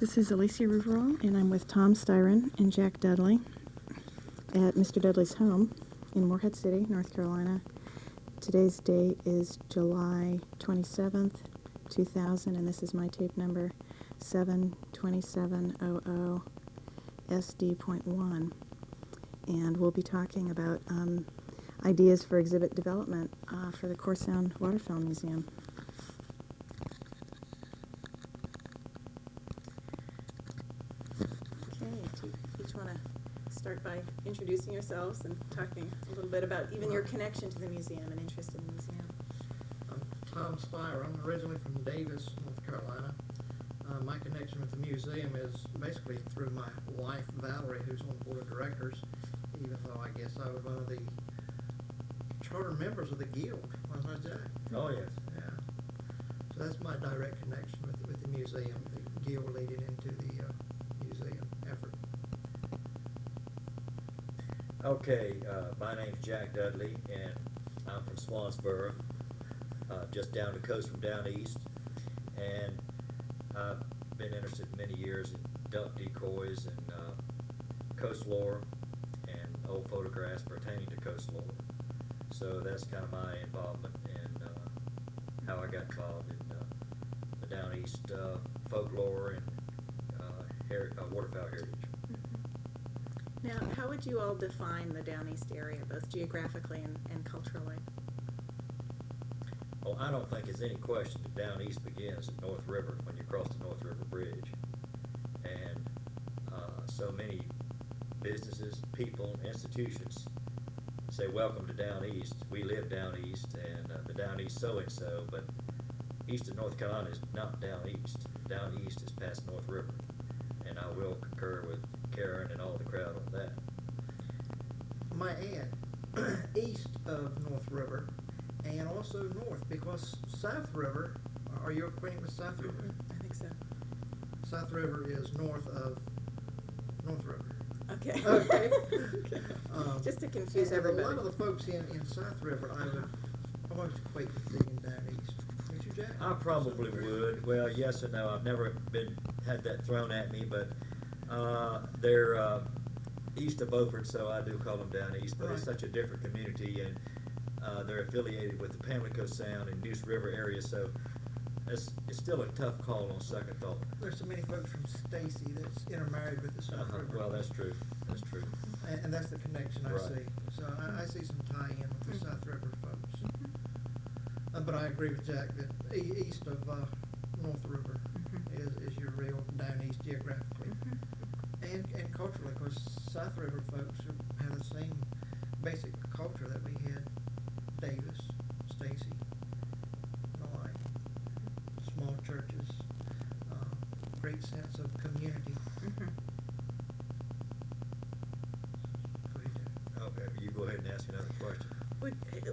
This is Alicia Riverall, and I'm with Thom, Styron, and Jack Dudley at Mr. Dudley's home in Morehead City, North Carolina. Today's date is July 27th, 2000, and this is my tape number 72700 SD.1. And we'll be talking about ideas for exhibit development for the Corsound Waterfowl Museum. Each want to start by introducing yourselves and talking a little bit about even your connection to the museum and interest in the museum. I'm Thom Styron, originally from Davis, North Carolina. My connection with the museum is basically through my wife, Valerie, who's on the board of directors, even though I guess I was one of the charter members of the guild, wasn't I, Jack? Oh, yes. Yeah. So that's my direct connection with the museum, the guild leading into the museum effort. Okay, my name's Jack Dudley, and I'm from Swansboro, just down the coast from down east, and I've been interested many years in duck decoys and coast lore and old photographs pertaining to coast lore. So that's kind of my involvement in how I got involved in the down east folklore and waterfowl heritage. Now, how would you all define the Down East area, both geographically and culturally? Well, I don't think there's any question that down east begins at North River when you cross the North River Bridge. And so many businesses, people, institutions say, welcome to down east. We live down east, and the down east so-and-so, but east of North Carolina is not down east. Down east is past North River. And I will concur with Karen and all the crowd on that. My aunt, east of North River, and also north, because South River, are you acquainted with South River? I think so. South River is north of North River. Okay. Okay. Okay. Just to confuse and everybody. A lot of the folks in South River, I would always equate with digging down east. Would you, Jack? I probably would. Well, yes and no. I've never had that thrown at me, but they're east of Beaufort, so I do call them down east. But Right. It's such a different community, and they're affiliated with the Pamlico Sound and Neuse River area, so it's still a tough call on second thought. There's so many folks from Stacy that's intermarried with the South River. Well, that's true. That's true. And that's the connection I Right. see. So I see some tie-in with the South River folks. But I agree with Jack that east of North River is your real down east geographically. And culturally, because South River folks have the same basic culture that we had Davis, Stacy, and the like. Small churches, great sense of community. Go ahead, Jack. Okay, you go ahead and ask another question.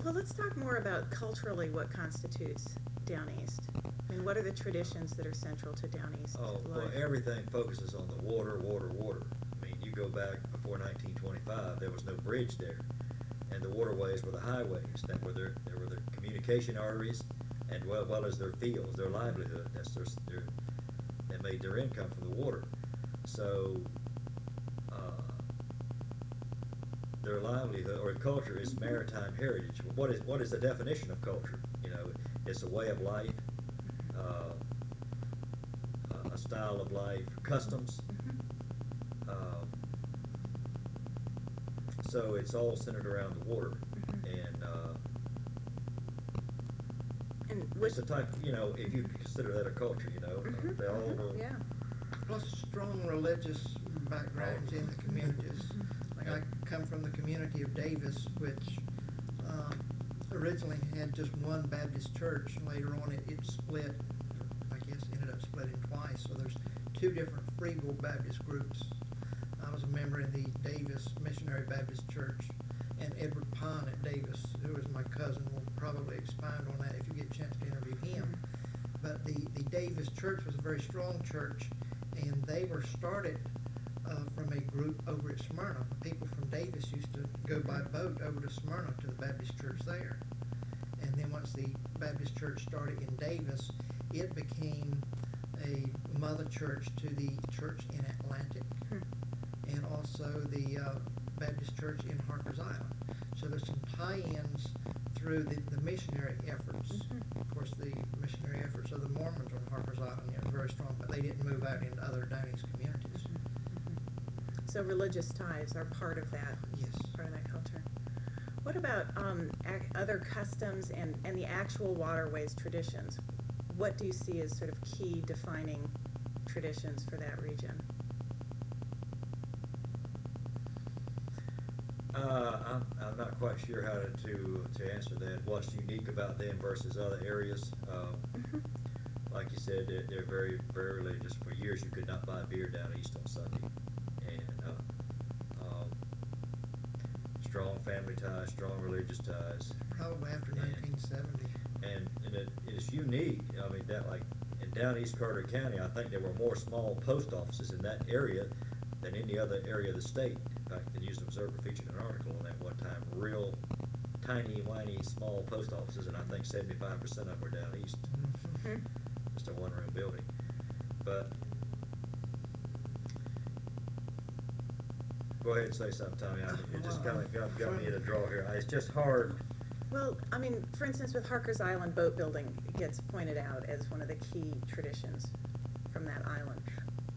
Well, let's talk more about culturally what constitutes Down East. I mean, what are the traditions that are central to Down East Oh, well, life? everything focuses on the water, water, water. I mean, you go back before 1925, there was no bridge there, and the waterways were the highways. That were their communication arteries, and well as their fields, their livelihood. That's they made their income from the water. So their livelihood or culture is maritime heritage. What is the definition of culture? You know, it's a way of life, a style of life, customs. So it's all centered around the water, and it's a type. You know, if you consider that a culture, you know, they all. Yeah. Plus strong religious backgrounds in the communities. Like I come from the community of Davis, which originally had just one Baptist church. Later on it split, I guess ended up splitting twice. So there's two different Freeble Baptist groups. I was a member in the Davis Missionary Baptist Church, and Edward Pine at Davis, who is my cousin, will probably expound on that if you get a chance to interview him. But the Davis Church was a very strong church, and they were started from a group over at Smyrna. People from Davis used to go by boat over to Smyrna to the Baptist church there. And then once the Baptist church started in Davis, it became a mother church to the church in Atlantic, and also the Baptist church in Harper's Island. So there's some tie-ins through the missionary efforts. Of course, the missionary efforts of the Mormons on Harper's Island are very strong, but they didn't move out into other Down East communities. So religious ties are part of that. Yes. Part of that culture. What about other customs and the actual waterways traditions? What do you see as sort of key defining traditions for that region? I'm not quite sure how to answer that. What's unique about them versus other areas? Like you said, they're very, very religious. For years, you could not buy beer down east on Sunday, and strong family ties, strong religious ties. Probably after 1970. And it is unique. I mean, that like in down East Carter County, I think there were more small post offices in that area than any other area of the state. In fact, the News Observer featured an article on that one time. Real tiny, whiny, small post offices, and I think 75% of them were down east. Just a one-room building. But go ahead and say something, Tommy. It just kind of got me at a draw here. It's just hard. Well, I mean, for instance, with Harker's Island, boat building gets pointed out as one of the key traditions from that island.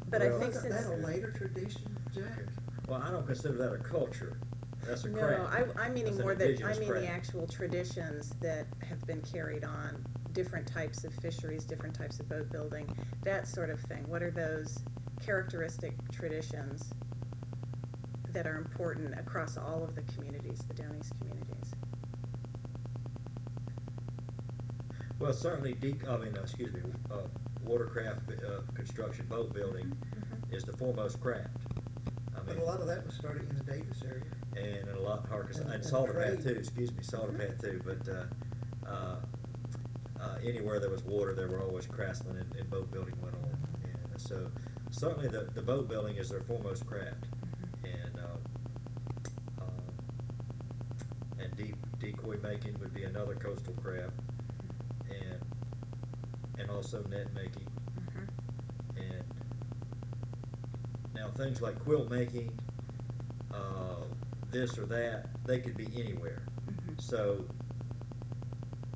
But Well, I think Is since that a later tradition, Jack? Well, I don't consider that a culture. That's a no, craft. I'm meaning That's an more that indigenous the craft. actual traditions that have been carried on, different types of fisheries, different types of boat building, that sort of thing. What are those characteristic traditions that are important across all of the communities, the Down East communities? Well, certainly, watercraft construction, boat building is the foremost craft. I But mean, a lot of that was started in the Davis area. and a lot in Harkins, and And Salter Path trade. too, Salter Path too, but, anywhere there was water, there were always craftsmen and boat building went on. And so, certainly the boat building is their foremost craft. And decoy making would be another coastal craft, and also net making. And now things like quilt making, this or that, they could be anywhere. So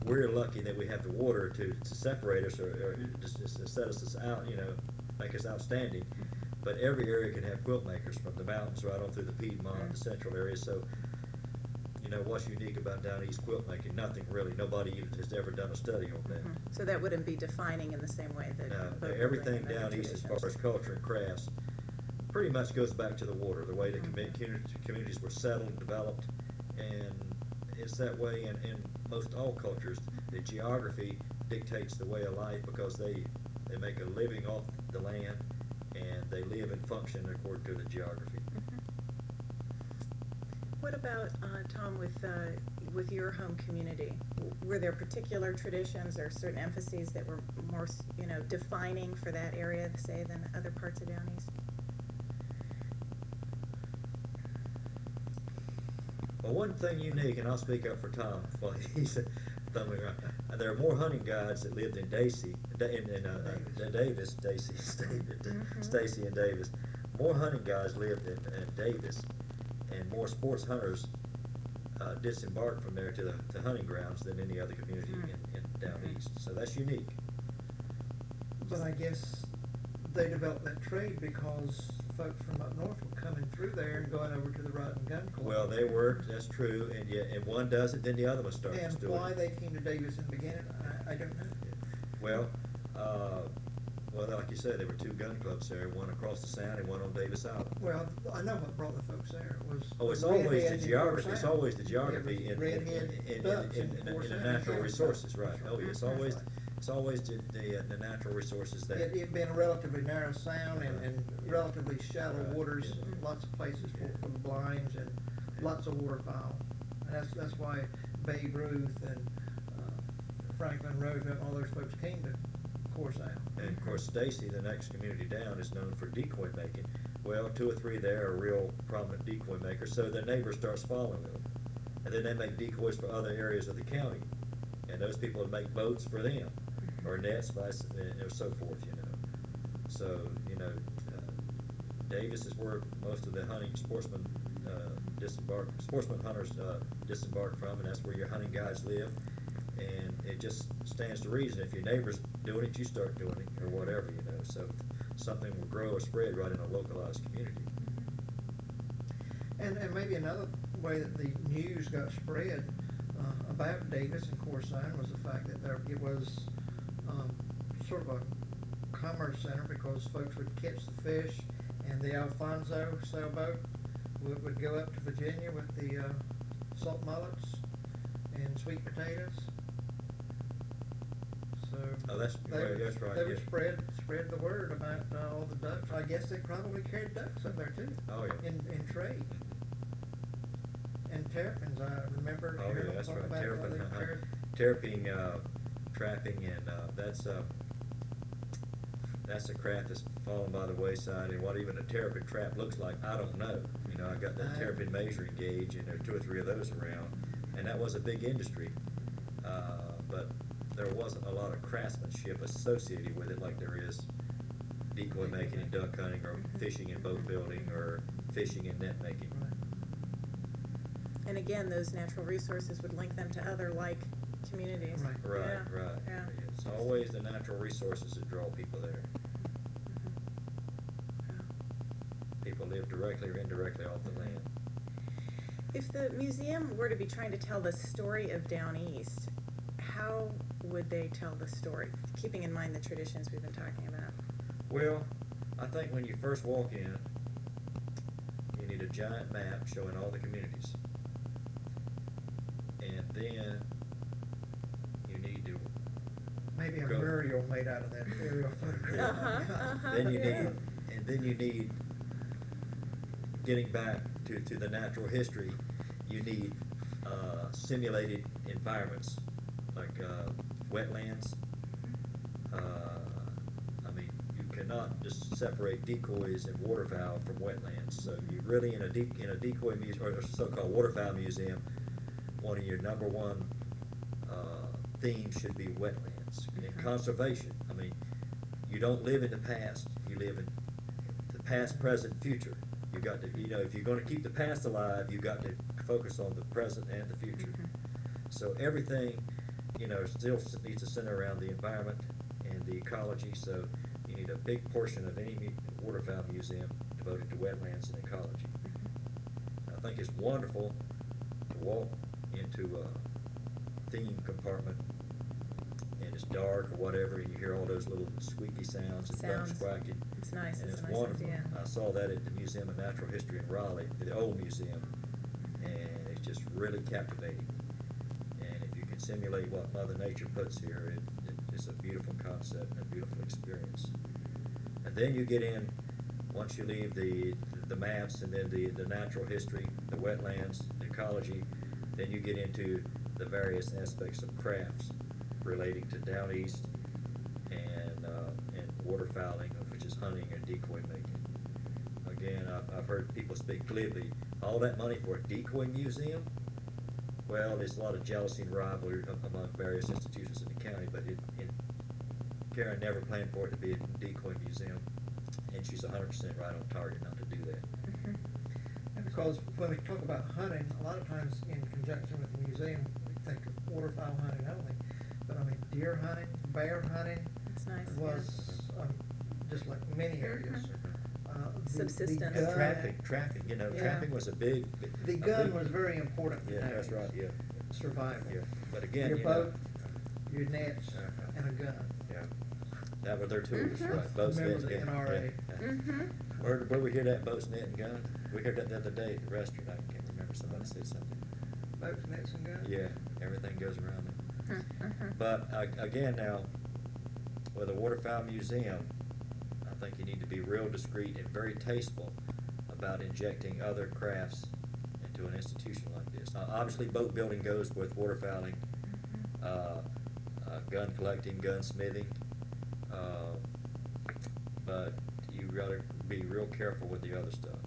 we're lucky that we have the water to separate us or just to set us out, make us outstanding. But every area can have quilt makers, from the mountains right on through the Piedmont, the central area. So, what's unique about down east quilt making? Nothing really. Nobody even has ever done a study on that. So that wouldn't be defining in the same way that boat building Everything and other down east as far traditions. as culture and crafts pretty much goes back to the water, the way the communities were settled and developed, and it's that way in most all cultures. The geography dictates the way of life because they make a living off the land, and they live and function according to the geography. What about, Tom, with your home community? Were there particular traditions or certain emphases that were more, defining for that area, say, than other parts of Down East? Well, one thing unique, and I'll speak up for Tom, while he's thumbing around. There are more hunting guides that lived in Stacy and Davis. More hunting guides lived in Davis, and more sports hunters disembarked from there to the hunting grounds than any other community in down east. So that's unique. But I guess they developed that trade because folks from up north were coming through there and going over to the Rod and Gun Club. Well, they worked. That's true, and one does it, then the other one starts And doing why it. they came to Davis in the beginning, I don't know. Well, like you said, there were two gun clubs there, one across the Sound and one on Davis Island. Well, I know what brought the folks there. It was Oh, it's the always redheads the in geography. Fort It's Sound. always the geography It was redhead ducks in Fort the Sound. natural resources, right? Oh, yeah, That's it's right. always the natural resources that. It being a relatively narrow sound and relatively shallow Right, waters, yeah. lots of places for the blinds and lots of waterfowl. And that's why Babe Ruth and Franklin Roosevelt and all those folks came to Corsow. And of course, Stacy, the next community down, is known for decoy making. Well, 2 or 3 there are real prominent decoy makers, so their neighbor starts following them. And then they make decoys for other areas of the county. And those people would make boats for them, or nets, or so forth, So, Davis is where most of the hunting sportsmen sportsman hunters disembark from, and that's where your hunting guides live. And it just stands to reason if your neighbor's doing it, you start doing it, or whatever, So something will grow or spread right in a localized community. And maybe another way that the news got spread about Davis and Corsine was the fact that it was sort of a commerce center, because folks would catch the fish, and the Alfonso sailboat would go up to Virginia with the salt mullets and sweet potatoes. So That's right. They would Yeah. spread the word about all the ducks. I guess they probably carried ducks up there too. Oh, yeah. In trade. And terrapins, I remember Oh, hearing yeah, that's talk right. about how Terrapin, they carried. terrapin trapping, and that's a craft that's fallen by the wayside. And what even a terrapin trap looks like, I don't know. I got that terrapin measuring gauge, and there are 2 or 3 of those around, and that was a big industry. But there wasn't a lot of craftsmanship associated with it like there is decoy making and duck hunting, or fishing and boat building, or fishing and net making. And again, those natural resources would link them to other like communities. Right. Yeah. Right. Yeah. It's always the natural resources that draw people there. People live directly or indirectly off the land. If the museum were to be trying to tell the story of Down East, how would they tell the story, keeping in mind the traditions we've been talking about? Well, I think when you first walk in, you need a giant map showing all the communities. And then you need to Maybe a Go. mural made out of that aerial photograph. then you yeah. need getting back to the natural history, you need simulated environments like wetlands. You cannot just separate decoys and waterfowl from wetlands. So you really, in a decoy museum, or a so-called waterfowl museum, one of your number one themes should be wetlands and conservation. You don't live in the past, you live in the past, present, future. You've got to, if you're going to keep the past alive, you've got to focus on the present and the future. So everything, still needs to center around the environment and the ecology. So you need a big portion of any waterfowl museum devoted to wetlands and ecology. I think it's wonderful to walk into a theme compartment, and it's dark or whatever, and you hear all those little squeaky sounds and ducks Sounds. quacking. It's nice. And It's it's a nice wonderful. idea. I saw that at the Museum of Natural History in Raleigh, the old museum, and it's just really captivating. And if you can simulate what Mother Nature puts here, it's a beautiful concept and a beautiful experience. And then you get in, once you leave the maps and then the natural history, the wetlands, the ecology, then you get into the various aspects of crafts relating to Down East and waterfowling, which is hunting and decoy making. Again, I've heard people speak glibly, all that money for a decoy museum? Well, there's a lot of jealousy and rivalry among various institutions in the county, but Karen never planned for it to be a decoy museum, and she's 100% right on target not to do that. And because when we talk about hunting, a lot of times in conjunction with the museum, we think of waterfowl hunting only. But deer hunting, bear hunting It's nice. was just like many areas. Subsistence. The gun, Trapping, Yeah. trapping was a big. the gun was very important. Yeah, that's right, yeah. Survival. Yeah, but again, Your boat, your nets, and a gun. Yeah, that were their tools, right? Boats, Remember nets, the gun. NRA. Yeah, yeah. Where we hear that, boats, net, and gun? We heard that the other day at the restaurant. I can't remember, somebody said something. Boats, nets, and guns. Yeah, everything goes around it. But again, now with a waterfowl museum, I think you need to be real discreet and very tasteful about injecting other crafts into an institution like this. Now, obviously, boat building goes with waterfowling, gun collecting, gunsmithing, but you gotta be real careful with the other stuff.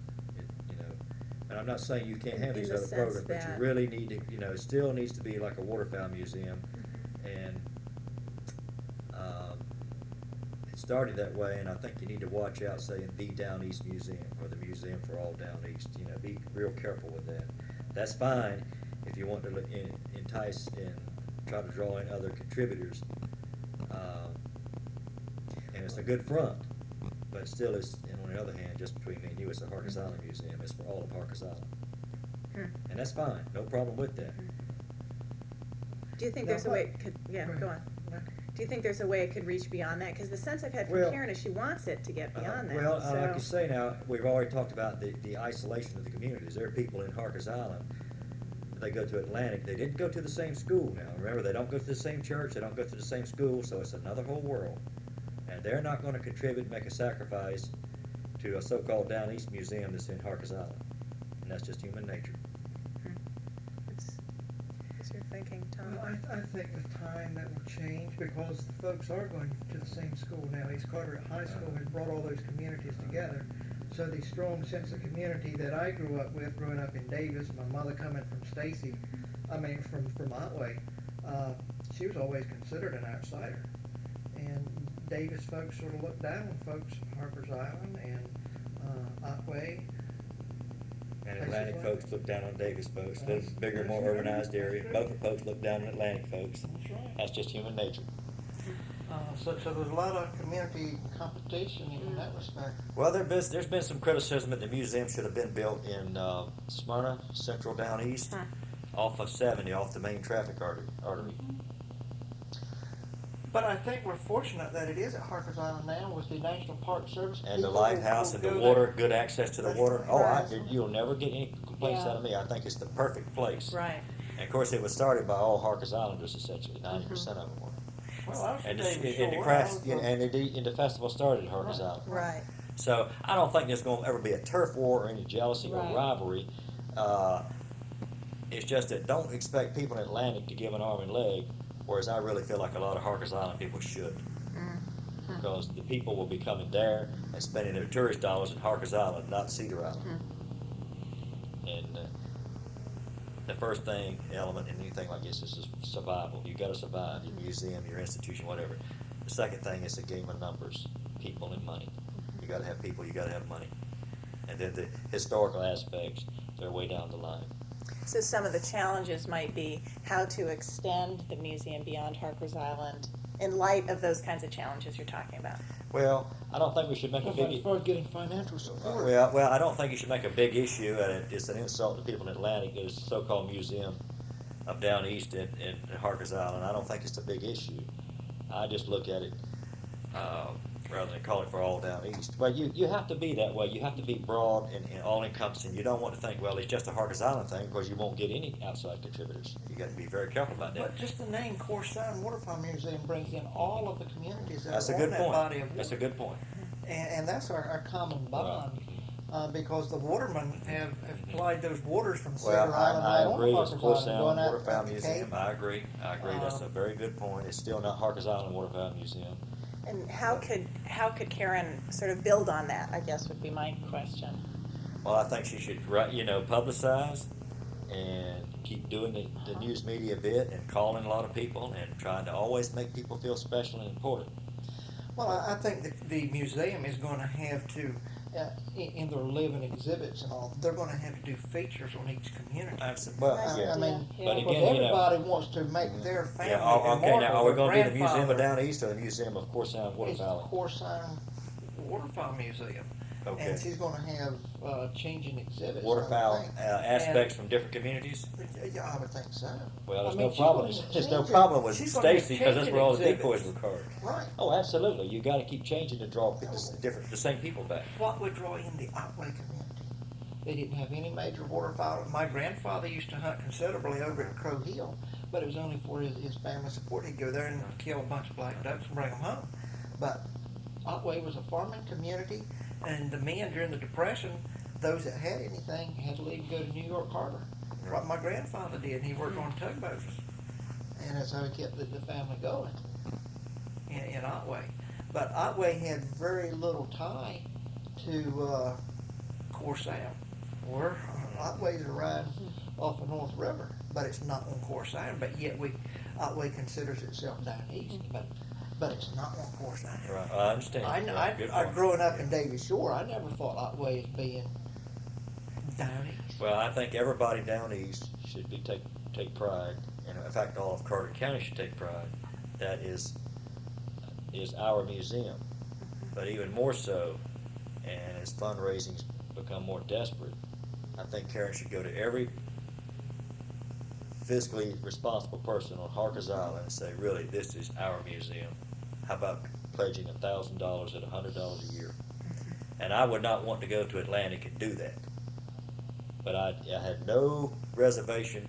And I'm not saying you can't have In these the other sense programs, but you that- really need to, it still needs to be like a waterfowl museum, and started that way, and I think you need to watch out saying the Down East Museum or the Museum for All Down East. You know, be real careful with that. That's fine if you want to entice and try to draw in other contributors, and it's a good front, but it still is. And on the other hand, just between me and you, it's a Harkers Island Museum. It's for all of Harkers Island, and that's fine. No problem with that. Do you think Now there's a way it could, yeah, go on. Do you think there's a way it could reach beyond that? Because the sense I've had from Well, Karen is she wants it to get beyond that. Well, so. like you say now, we've already talked about the isolation of the communities. There are people in Harkers Island, they go to Atlantic, they didn't go to the same school now. Remember, they don't go to the same church, they don't go to the same school, so it's another whole world. And they're not going to contribute, make a sacrifice to a so-called Down East museum that's in Harkers Island. And that's just human nature. What's your thinking, Tom? Well, I think with time that will change because the folks are going to the same school now. East Carteret High School has brought all those communities together. So the strong sense of community that I grew up with, growing up in Davis, my mother coming from from Otway, she was always considered an outsider. And Davis folks sort of looked down on folks from Harkers Island and Otway. And Atlantic folks look down on Davis folks. Those bigger, more urbanized area. Both folks look down on Atlantic folks. That's right. That's just human nature. So there's a lot of community competition in that respect. Well, there's been some criticism that the museum should have been built in Smyrna, Central Down East, off of 70, off the main traffic artery. But I think we're fortunate that it is at Harkers Island now with the National Park Service. And the People lighthouse will and the go water, there. good access to the That's water. right. Oh, you'll never get any complaints out of me. I think it's the perfect place. Right. And of course, it was started by all Harkers Islanders, essentially. 90% of them were. Well, I was from And Davis the Shore. crafts, and the festival started at Harkers Island. Right. So I don't think there's going to ever be a turf war or any jealousy or Right. rivalry. It's just that don't expect people in Atlantic to give an arm and leg, whereas I really feel like a lot of Harkers Island people should. Because the people will be coming there and spending their tourist dollars in Harkers Island, not Cedar Island. And the first element in anything like this is survival. You got to survive. Your museum, your institution, whatever. The second thing is a game of numbers, people and money. You got to have people. You got to have money. And then the historical aspects, they're way down the line. So some of the challenges might be how to extend the museum beyond Harkers Island in light of those kinds of challenges you're talking about. Well, I don't think we should make a big. As far as getting financial support. Well, I don't think you should make a big issue, and it's an insult to people in Atlantic. There's a so-called museum of Down East in Harkers Island. I don't think it's a big issue. I just look at it rather than call it for all Down East. But you have to be that way. You have to be broad and all-encompassing. You don't want to think, well, it's just a Harkers Island thing, because you won't get any outside contributors. You got to be very careful about that. But just the name Corsair Waterfowl Museum brings in all of the communities that That's a are on good that point. body of water. That's a good point. And that's our common bond. Because the watermen have plied those waters from Cedar Well, Island I down agree. to It's Harkers Corsair Island, going out Waterfowl to Museum. Cape. I agree. That's a very good point. It's still not Harkers Island Waterfowl Museum. And how could Karen sort of build on that, I guess would be my question. Well, I think she should, publicize and keep doing the news media bit and calling a lot of people and trying to always make people feel special and important. Well, I think that the museum is going to have to, in their living exhibits and all, they're going to have to do features on each community. Well, Nice yeah. I mean, Yeah. But because again, everybody wants to make their family Yeah, okay, now, are we immortal. going to be the Museum of Grandfather Down East or the Museum of Corsair is the Waterfowl? Corsair Waterfowl Museum. Okay. And she's going to have changing exhibits. I Waterfowl think. aspects from different communities? Yeah, I would think so. Well, there's I mean, no she's problem. gonna There's no change problem it. with She's gonna have Stacy, because that's changing where all the exhibits. decoys were carved. Right. Oh, absolutely. You got to keep changing to draw the same people back. What would draw in the Otway community? They didn't have any major waterfowl. My grandfather used to hunt considerably over at Crow Hill, but it was only for his family support. He'd go there and kill a bunch of black ducks and bring them home. But Otway was a farming community, and the men during the Depression, those that had anything, had to leave and go to New York Harbor. That's what my grandfather did. He worked on tugboats, and that's how he kept the family going in Otway. But Otway had very little tie to Corsair. Or Otway's a ride off the North River, but it's not on Corsair. But yet Otway considers itself down east. But but it's not one course I have. Right, I understand. Yeah, good point. Growing up in Davis Shore, I never thought that way as being down east. Well, I think everybody down east should be take pride, and in fact, all of Carter County should take pride. That is our museum, but even more so, and as fundraising's become more desperate, I think Karen should go to every fiscally responsible person on Harkers Island and say, really, this is our museum. How about pledging $1,000 at $100 a year? And I would not want to go to Atlantic and do that. But I had no reservation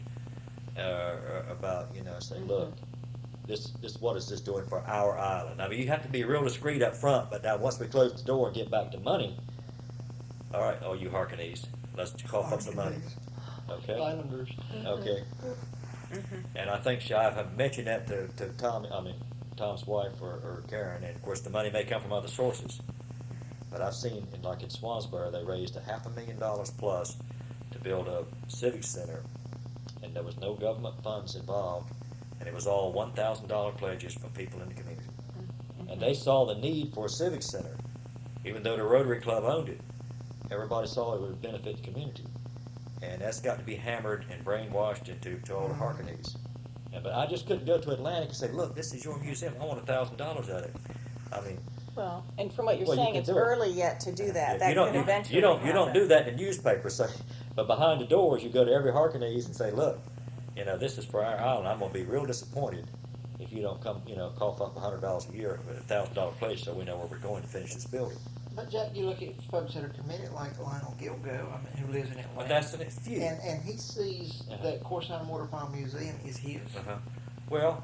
about, saying, look, this what is this doing for our island? I mean, you have to be real discreet up front, but now once we close the door and get back to money, all right, you Harkanese, let's cough up some money. Okay? Islanders. Okay. And I think I've mentioned that to Tom's wife or Karen, and of course the money may come from other sources. But I've seen, like in Swansboro, they raised $500,000 plus to build a civic center, and there was no government funds involved, and it was all $1,000 pledges from people in the community. And they saw the need for a civic center, even though the Rotary Club owned it. Everybody saw it would benefit the community. And that's got to be hammered and brainwashed into all the Harkanese. But I just couldn't go to Atlantic and say, look, this is your museum. I want $1,000 out of it. I mean, Well, and from what you're Well, you saying, can it's do it. early yet to do that. That you don't could eventually you don't happen. do that in the newspaper. So, but behind the doors, you go to every Harkanese and say, look, this is for our island. I'm going to be real disappointed if you don't come, cough up $100 a year with $1,000 pledge, so we know where we're going to finish this building. But Jack, you look at folks that are committed, like Lionel Gilgo, who lives in Atlanta. But that's the few. And he sees that Course Island Water Farm Museum is his. Well,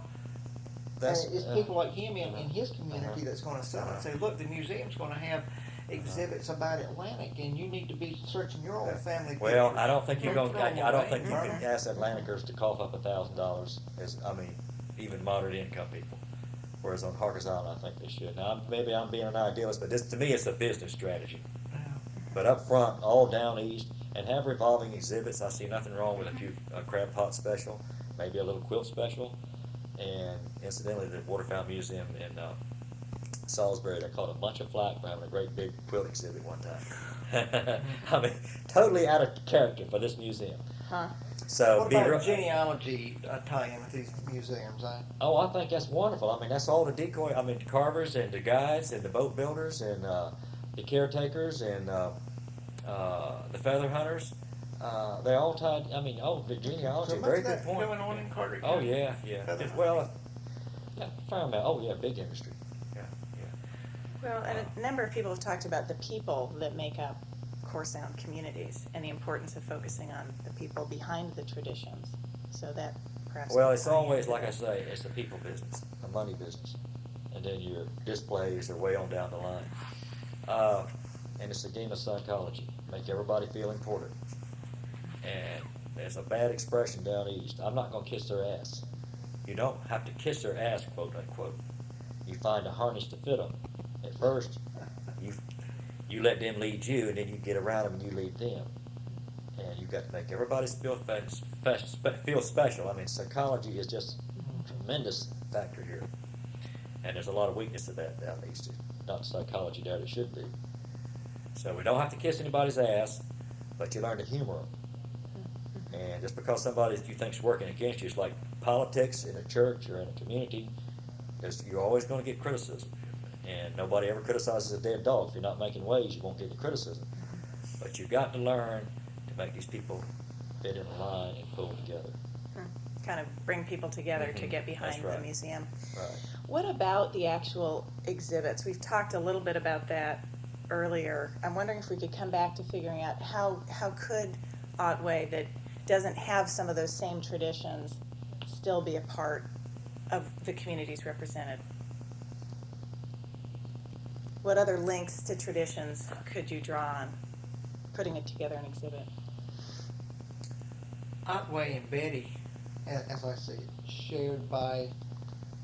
that's and it's people like him in his community that's going to sell it and say, look, the museum's going to have exhibits about Atlantic, and you need to be searching your own family. Well, pictures. I don't think you're Don't going. throw them I don't away. think you can ask Atlanticers to cough up $1,000. Even moderate income people. Whereas on Harkers Island, I think they should. Now, maybe I'm being an idealist, but to me, it's a business strategy. Yeah. But up front, all down east, and have revolving exhibits. I see nothing wrong with a few crab pot special, maybe a little quilt special. And incidentally, the Waterfowl Museum in Salisbury, they caught a bunch of flack for having a great big quilt exhibit one time. I mean, totally out of character for this museum. Huh? So What be about real. genealogy tie-in with these museums? Oh, I think that's wonderful. I mean, that's all the decoy. I mean, the carvers and the guides and the boat builders and the caretakers and the feather hunters. They all tied. I mean, the genealogy. So much Very of good that point. going on in Carter Oh County. yeah. Feather Well, found out. Oh yeah, big industry. Yeah. Well, and a number of people have talked about the people that make up core sound communities and the importance of focusing on the people behind the traditions. So that perhaps. Well, it's always like I say, it's a people business, a money business, and then your displays are way on down the line. And it's a game of psychology. Make everybody feel important. And there's a bad expression down east. I'm not going to kiss their ass. You don't have to kiss their ass, quote unquote. You find a harness to fit them. At first, you let them lead you, and then you get around them and you lead them. And you've got to make everybody feel special. I mean, psychology is just a tremendous factor here. And there's a lot of weakness to that down east. Not the psychology that it should be. So we don't have to kiss anybody's ass, but you learn to humor them. And just because somebody that you think's working against you, is like politics in a church or in a community, you're always going to get criticism. And nobody ever criticizes a dead dog. If you're not making waves, you won't get the criticism. But you've got to learn to make these people fit in a line and pull together. Kind of bring people together to get behind That's right. the museum. Right. What about the actual exhibits? We've talked a little bit about that earlier. I'm wondering if we could come back to figuring out how could Otway, that doesn't have some of those same traditions, still be a part of the communities represented? What other links to traditions could you draw on putting it together in an exhibit? Otway and Betty, as I see it, shared by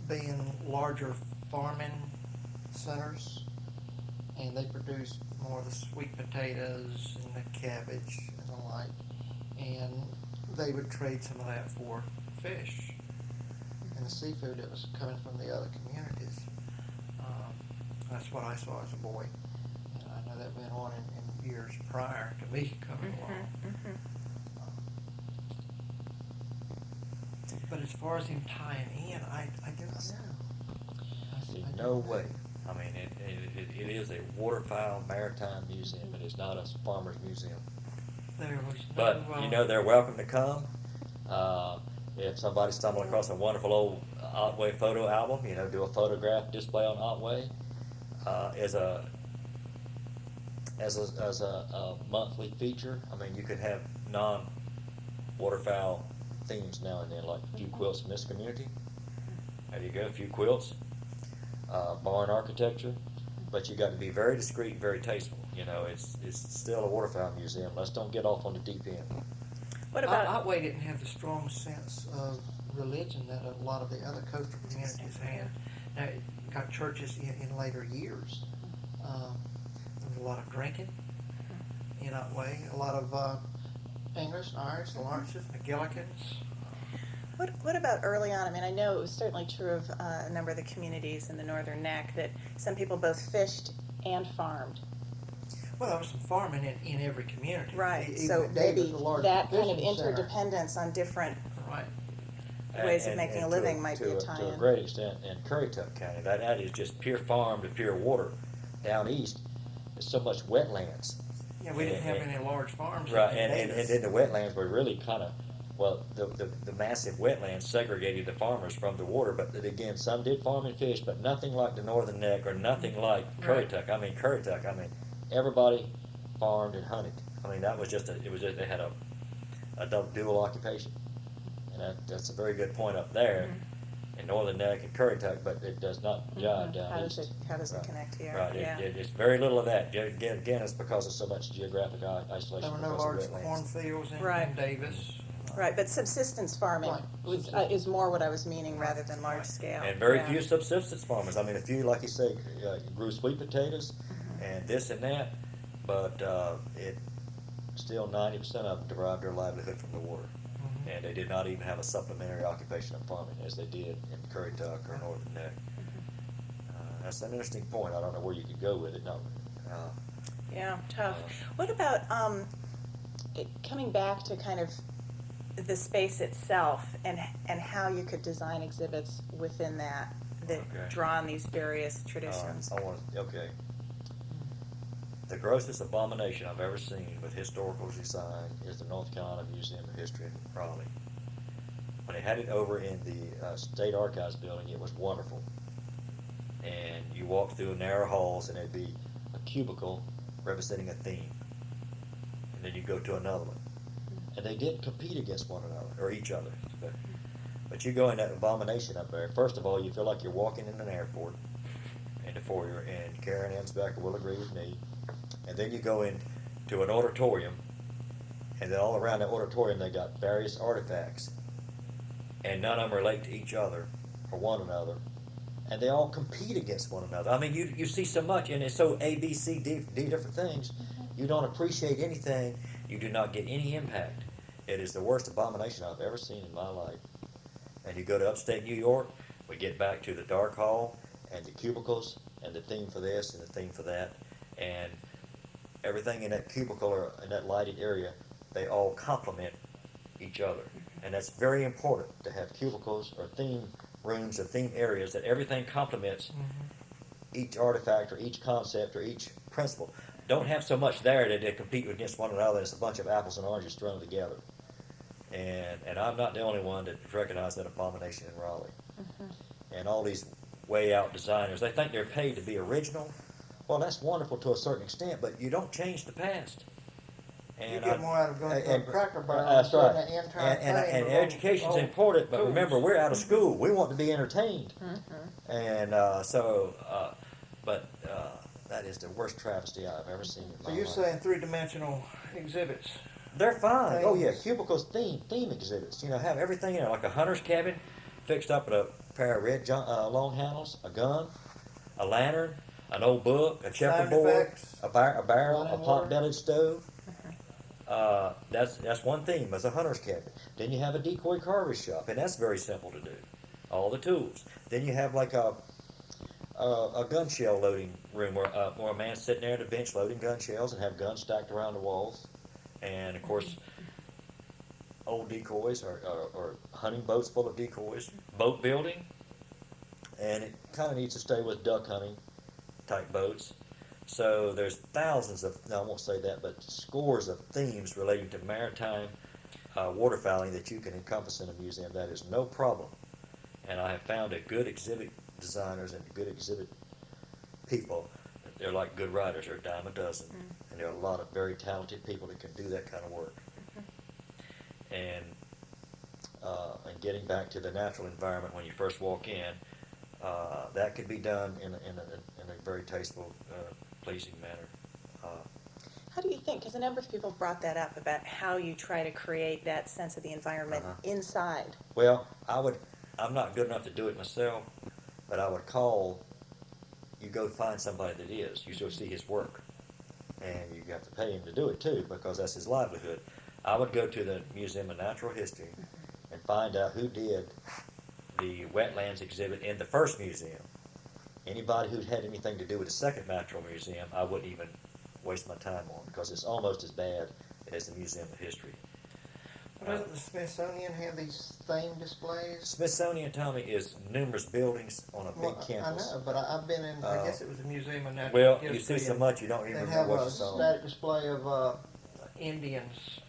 being larger farming centers, and they produce more of the sweet potatoes and the cabbage and the like, and they would trade some of that for fish and the seafood that was coming from the other communities. That's what I saw as a boy. And I know that went on in years prior to me coming along. But as far as him tying in, I didn't know. I didn't No know. way. I mean, it is a waterfowl maritime museum. It is not a farmer's museum. There was no, But, you know, they're welcome to come. If somebody stumbled across a wonderful old Otway photo album, you know, do a photograph display on Otway as a monthly feature. I mean, you could have non-waterfowl themes now and then, like a few quilts from this community. There you go, a few quilts, barn architecture. But you got to be very discreet, very tasteful. You know, it's still a waterfowl museum. Let's don't get off on the deep end. What about Otway didn't have the strong sense of religion that a lot of the other coastal communities had. Now, it got churches in later years. There was a lot of drinking in Otway. A lot of English, Irish, Lawrences, McGillicans. what about early on? I mean, I know it was certainly true of a number of the communities in the Northern Neck that some people both fished and farmed. Well, there was some farming in every community. Right. Even So at Davis, maybe the large that kind of fishing center. interdependence on different Right. ways of making a living to might be a tie-in. To a great extent, in Currituck County, that is just pure farm to pure water. Down east, there's so much wetlands. Yeah, we didn't have And- any large farms. Right, in and Davis. then the wetlands were really kind of, well, the massive wetlands segregated the farmers from the water, but then again, some did farm and fish, but nothing like the Northern Neck or nothing like Right. Currituck. I mean, everybody farmed and hunted. I mean, that was just they had a dual occupation. And that's a very good point up there in Northern Neck and Currituck, but it does not jive down How east. does it Right. connect here? Right, Yeah. it's very little of that. Again, it's because of so much geographic isolation. There were no because of large wetlands. cornfields in Right. Davis. Right, but subsistence farming Right. is more what I was meaning rather than large scale. And very Yeah. few subsistence farmers. I mean, a few, like you say, grew sweet potatoes and this and that, but it still 90% of them derived their livelihood from the water. Mhm. And they did not even have a supplementary occupation of farming as they did in Currituck or Northern Neck. That's an interesting point. I don't know where you could go with it. No. Yeah, tough. What about coming back to kind of the space itself and how you could design exhibits within that Okay. draw on these various traditions? Okay. The grossest abomination I've ever seen with historical design is the North Carolina Museum of History in Raleigh. When they had it over in the State Archives building, it was wonderful. And you walk through narrow halls, and there'd be a cubicle representing a theme. And then you go to another one. And they didn't compete against one another, or each other. But you go in that abomination up there, first of all, you feel like you're walking in an airport, in the foyer, and Karen Ansbacher will agree with me. And then you go into an auditorium, and then all around that auditorium they got various artifacts, and none of them relate to each other or one another, and they all compete against one another. I mean, you see so much, and it's so A, B, C, D different things. You don't appreciate anything. You do not get any impact. It is the worst abomination I've ever seen in my life. And you go to upstate New York, we get back to the dark hall and the cubicles and the theme for this and the theme for that, and everything in that cubicle or in that lighted area, they all complement each other. And that's very important to have cubicles or theme rooms or theme areas that everything complements each artifact or each concept or each principle. Don't have so much there that they compete against one another. It's a bunch of apples and oranges thrown together. And I'm not the only one that recognized that abomination in Raleigh. And all these way out designers, they think they're paid to be original. Well, that's wonderful to a certain extent, but you don't change the past. You get more out of going to a Cracker Barrel That's than right. the entire thing And with all education's the important, but tools. remember, we're out of school. We want to be entertained. And that is the worst travesty I've ever seen in my So you're life. saying three-dimensional exhibits? They're fine. Oh yeah, Things. cubicles, theme exhibits. You know, have everything in there, like a hunter's cabin, fixed up with a pair of red long handles, a gun, a lantern, an old book, a checkerboard, effects, a barrel, a running water. pot-bellied stove. That's one theme as a hunter's cabin. Then you have a decoy carver's shop, and that's very simple to do. All the tools. Then you have like a a gun shell loading room where a man's sitting there at a bench loading gun shells and have guns stacked around the walls. And of course, old decoys or hunting boats full of decoys, boat building, and it kind of needs to stay with duck hunting type boats. So there's thousands of, no, I won't say that, but scores of themes relating to maritime waterfowling that you can encompass in a museum. That is no problem. And I have found that good exhibit designers and good exhibit people, they're like good writers. They're a dime a dozen. And there are a lot of very talented people that can do that kind of work. And getting back to the natural environment when you first walk in, that could be done in a very tasteful, pleasing manner. How do you think, because a number of people brought that up about how you try to create that sense of the environment inside. Well, I'm not good enough to do it myself, but I would you go find somebody that is. You go see his work, and you have to pay him to do it too, because that's his livelihood. I would go to the Museum of Natural History and find out who did the wetlands exhibit in the first museum. Anybody who had anything to do with the second natural museum, I wouldn't even waste my time on, because it's almost as bad as the Museum of History. Doesn't the Smithsonian have these theme displays? Smithsonian, Tommy, is numerous buildings on a big campus. I know, but I've been in, I guess it was the Museum of Natural Well, History. you see so much you don't even They remember have what a you saw. static display of Indians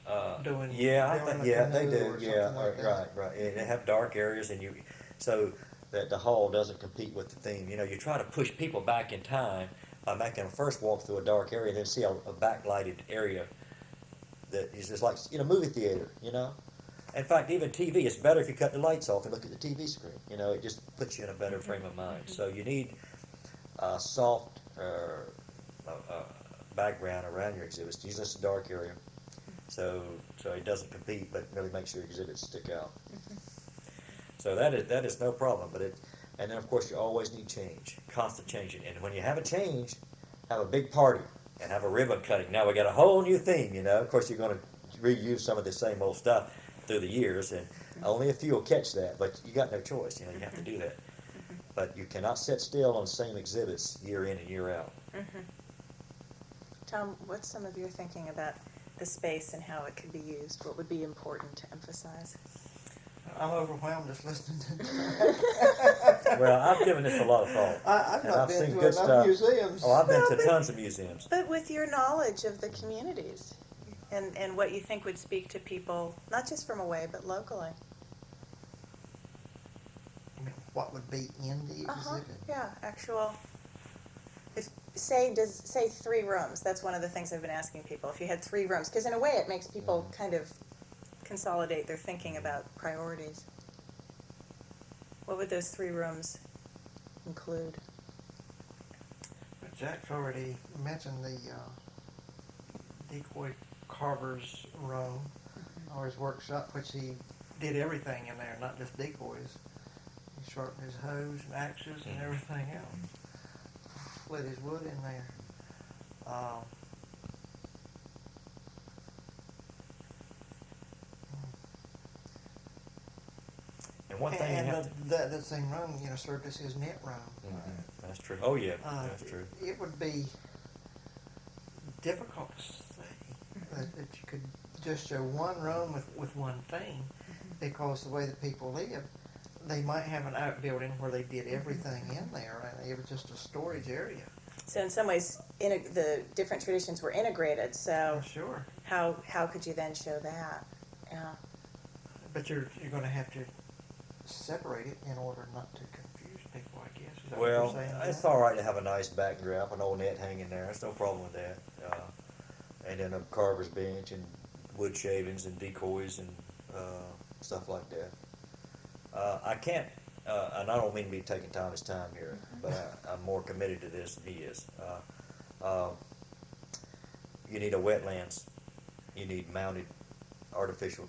doing Yeah, I building think a they canoe do. or Yeah, something like that. right. And they have dark areas, and so that the hall doesn't compete with the theme. You know, you try to push people back in time by making them first walk through a dark area, and then see a backlighted area that is just like movie theater. In fact, even TV, it's better if you cut the lights off and look at the TV screen. It just puts you in a better frame of mind. So you need a soft background around your exhibits. Use this dark area, so it doesn't compete, but really makes your exhibits stick out. So that is no problem. And then of course you always need change, constant changing. And when you have a change, have a big party and have a ribbon cutting. Now we got a whole new theme. Of course you're going to reuse some of the same old stuff through the years, and only a few will catch that. But you got no choice. You have to do that. But you cannot sit still on the same exhibits year in and year out. Thom, what's some of your thinking about the space and how it could be used? What would be important to emphasize? I'm overwhelmed just listening to that. Well, I've given this a lot of thought. I've and not I've been seen to good enough stuff. museums. Oh, I've been Well, to tons of museums. But with your knowledge of the communities and what you think would speak to people, not just from away, but locally. I mean, what would be in the exhibit? Yeah, actual. Say 3 rooms. That's one of the things I've been asking people. If you had 3 rooms, because in a way it makes people kind of consolidate their thinking about priorities. What would those 3 rooms include? But Jack's already mentioned the decoy carver's room, or his workshop, which he did everything in there, not just decoys. He sharpened his hoes and axes and everything else. Split his wood in there. And one thing you And have to... that same room, served as his knit room. That's true. Oh, yeah, that's true. It would be difficult to say that you could just show one room with one thing, because the way that people live, they might have an outbuilding where they did everything in there, and it was just a storage area. So in some ways, the different traditions were integrated. So Sure. how could you then show that? Yeah. But you're going to have to separate it in order not to confuse people, I guess. Is that Well, what you're saying? it's all right to have a nice backdrop, an old net hanging there. There's no problem with that. And then a carver's bench and wood shavings and decoys and stuff like that. I can't, and I don't mean to be taking Tommy's time here, but I'm more committed to this than he is. You need a wetlands. You need mounted artificial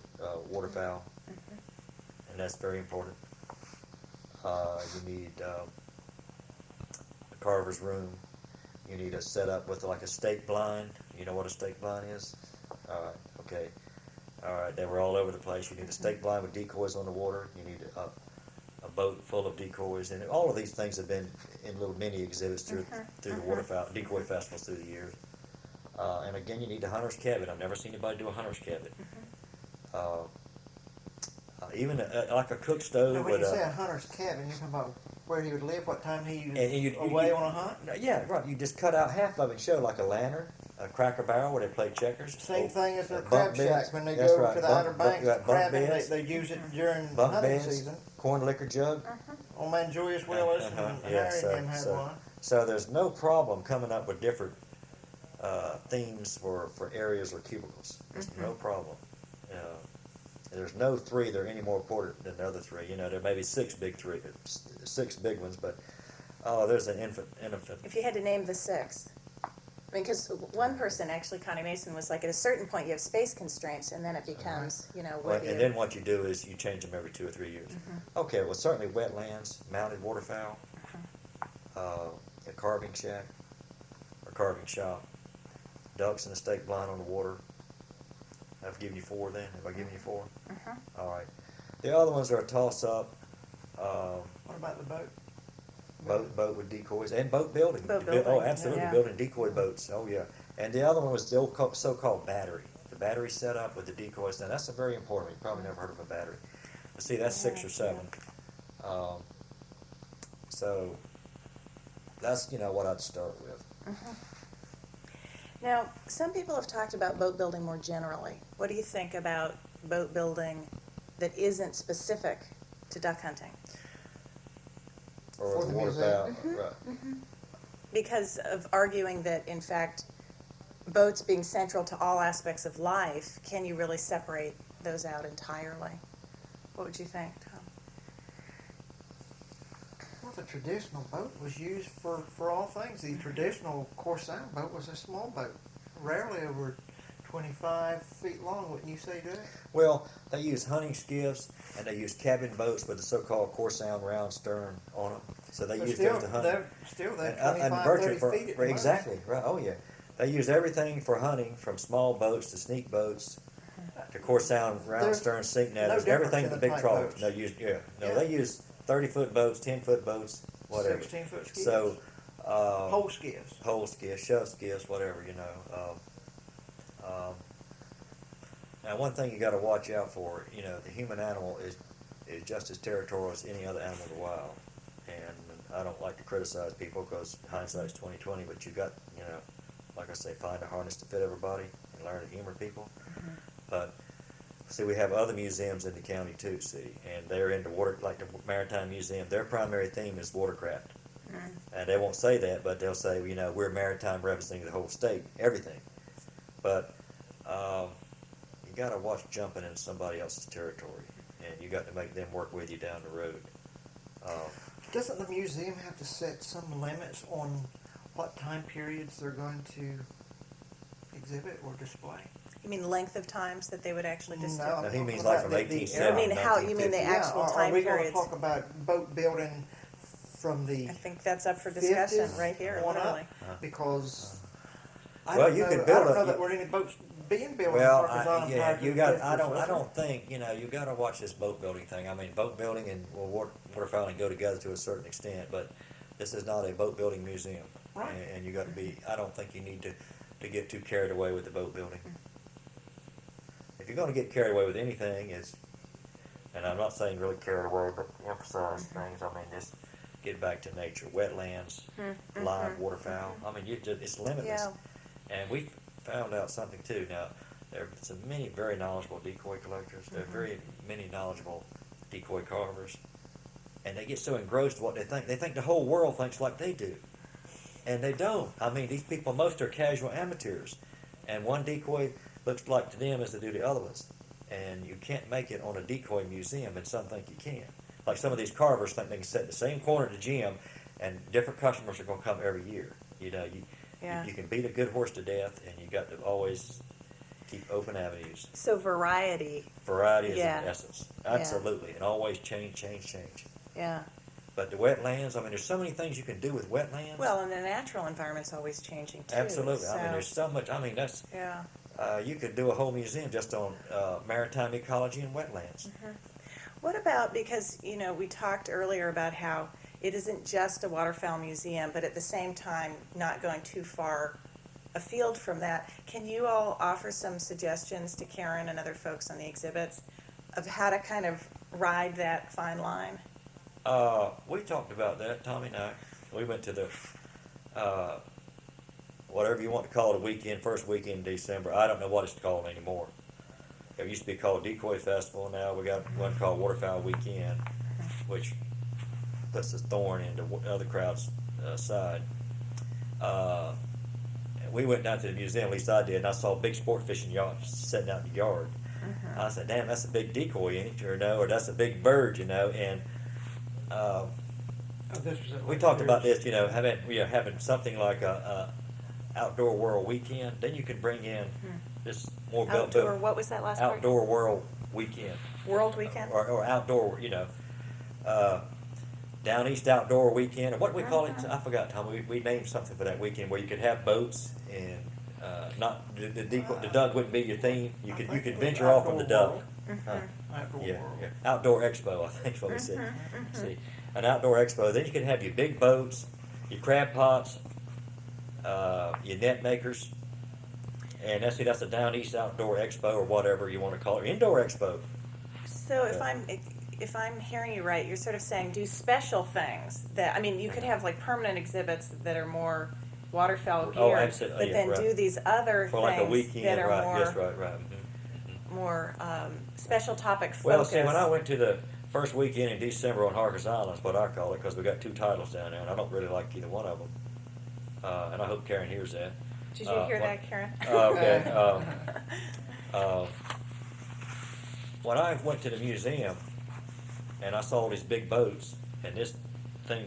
waterfowl, and that's very important. You need a carver's room. You need a setup with like a stake blind. You know what a stake blind is? All right, okay. All right, they were all over the place. You need a stake blind with decoys on the water. You need a boat full of decoys, and all of these things have been in little mini exhibits through the waterfowl decoy festivals through the years. And again, you need the hunter's cabin. I've never seen anybody do a hunter's cabin. Even like a cook stove. Now, when with you say a hunter's cabin, you're talking about where he would live, what time he was and away on a hunt? Yeah, right. You just cut out half of it and show like a lantern, a Cracker Barrel where they play checkers. Same thing as their bunk crab beds. shack when they That's go right. to the Bunk- Outer bunk- Banks you got bunk crabbing. beds. They use it during Bunk hunting beds, season. corn liquor jug. Old man Julius Willis and Yeah, Harry and him had one. so there's no problem coming up with different themes for areas or cubicles. There's no problem. There's no three that are any more important than the other three. You know, there may be six big ones, but there's an infant. If you had to name the sixth, I mean, because one person, actually, Connie Mason, was like, at a certain point you have space constraints, and then it becomes, you know, Well, what do and you... then what you do is you change them every 2 or 3 years. Okay, well, certainly wetlands, mounted waterfowl, a carving shack or carving shop, ducks in a stake blind on the water. I've given you 4 then. Have I given you 4? All right. The other ones are a toss-up. What about the boat? Boat with decoys and boat building. Boat building, Oh, absolutely, yeah. building decoy boats. Oh, yeah. And the other one was the old so-called battery. The battery set up with the decoys. Now, that's a very important one. You probably never heard of a battery. But see, that's 6 or 7. So that's, what I'd start with. Now, some people have talked about boat building more generally. What do you think about boat building that isn't specific to duck hunting? Or For the the waterfowl. museum. Right. Because of arguing that, in fact, boats being central to all aspects of life, can you really separate those out entirely? What would you think, Tom? Well, the traditional boat was used for all things. The traditional Corsair boat was a small boat, rarely over 25 feet long, wouldn't you say, Doug? Well, they use hunting skiffs and they use cabin boats with the so-called Corsound round stern on them. So they But use still, those to hunt. they're 25, virtually 30 feet at the most. exactly right. Oh yeah, they use everything for hunting, from small boats to sneak boats to Corsound round There's stern sink no netters. difference Everything in the the big type trawlers. boats. They use 30-foot boats, 10-foot boats, whatever. 16-foot skiffs. So Pole skiffs. pole skiffs, shove skiffs, whatever, Now, one thing you got to watch out for, the human animal is just as territorial as any other animal in the wild. And I don't like to criticize people because hindsight's 20/20, but you got, like I say, find a harness to fit everybody and learn to humor people. But see, we have other museums in the county too, and they're into water, like the Maritime Museum. Their primary theme is watercraft. And they won't say that, but they'll say, we're maritime representing the whole state, everything. But you got to watch jumping in somebody else's territory, and you got to make them work with you down the road. Doesn't the museum have to set some limits on what time periods they're going to exhibit or display? You mean length of times that they would actually just do? No, he means About like from the 1870 I mean, how- you mean the 1950. actual are time we going to periods? talk about boat building from the I think that's up for discussion 50s right here, on up? literally. Because Well, you could build I don't know a- that there were any boats being built Well, in Arkansas prior to you the got. 50s, I don't was there? think you got to watch this boat building thing. I mean, boat building and waterfowling go together to a certain extent, but this is not a boat building museum, Right. and you got to be. I don't think you need to get too carried away with the boat building. If you're going to get carried away with anything, and I'm not saying really carried away, but emphasize things. I mean, just get back to nature, wetlands, live waterfowl. I mean, it's limitless. Yeah. And we found out something too. Now, there are so many very knowledgeable decoy collectors. There are very many knowledgeable decoy carvers, and they get so engrossed in what they think. They think the whole world thinks like they do, and they don't. I mean, these people, most are casual amateurs, and one decoy looks like to them as they do the other ones. And you can't make it on a decoy museum, and some think you can. Like some of these carvers think they can sit in the same corner at the gym, and different customers are going to come every year. Yeah. You can beat a good horse to death, and you got to always keep open avenues. So variety, Variety is Yeah. in essence, absolutely, and always change. yeah. But the wetlands, I mean, there's so many things you can do with wetlands. Well, and the natural environment's always changing too. Absolutely. I mean, so- there's so much. I mean, that's Yeah. you could do a whole museum just on maritime ecology and wetlands. What about, because, we talked earlier about how it isn't just a waterfowl museum, but at the same time, not going too far afield from that. Can you all offer some suggestions to Karen and other folks on the exhibits of how to kind of ride that fine line? We talked about that, Tommy and I. We went to the, whatever you want to call it, first weekend in December. I don't know what it's called anymore. It used to be called Decoy Festival. Now we got one called Waterfowl Weekend, which puts a thorn into other crowds' side. We went down to the museum, at least I did, and I saw a big sport fishing yacht sitting out in the yard. I said, damn, that's a big decoy in it, or that's a big bird, and we talked about this, having something like a outdoor world weekend. Then you could bring in this more Outdoor, what was that last part? outdoor world weekend, World weekend? or outdoor, down east outdoor weekend, or what do we call it? I forgot, Tom. We named something for that weekend where you could have boats and not the Doug wouldn't be your theme. You could venture off on the Doug. Yeah, outdoor expo, I think is what we said. See, an outdoor expo. Then you could have your big boats, your crab pots, your net makers, and that's a down east outdoor expo or whatever you want to call it, indoor expo. So if I'm hearing you right, you're sort of saying do special things that, I mean, you could have like permanent exhibits that are more waterfowl gear, absolutely. but then Right. do these other For like a things weekend, that are right? more Yes, right. Mm-hmm. more special topic focus. Well, see, when I went to the first weekend in December on Harkers Island, is what I call it, because we got two titles down there, and I don't really like either one of them. And I hope Karen hears that. Did you hear that, Karen? Okay. When I went to the museum and I saw all these big boats and this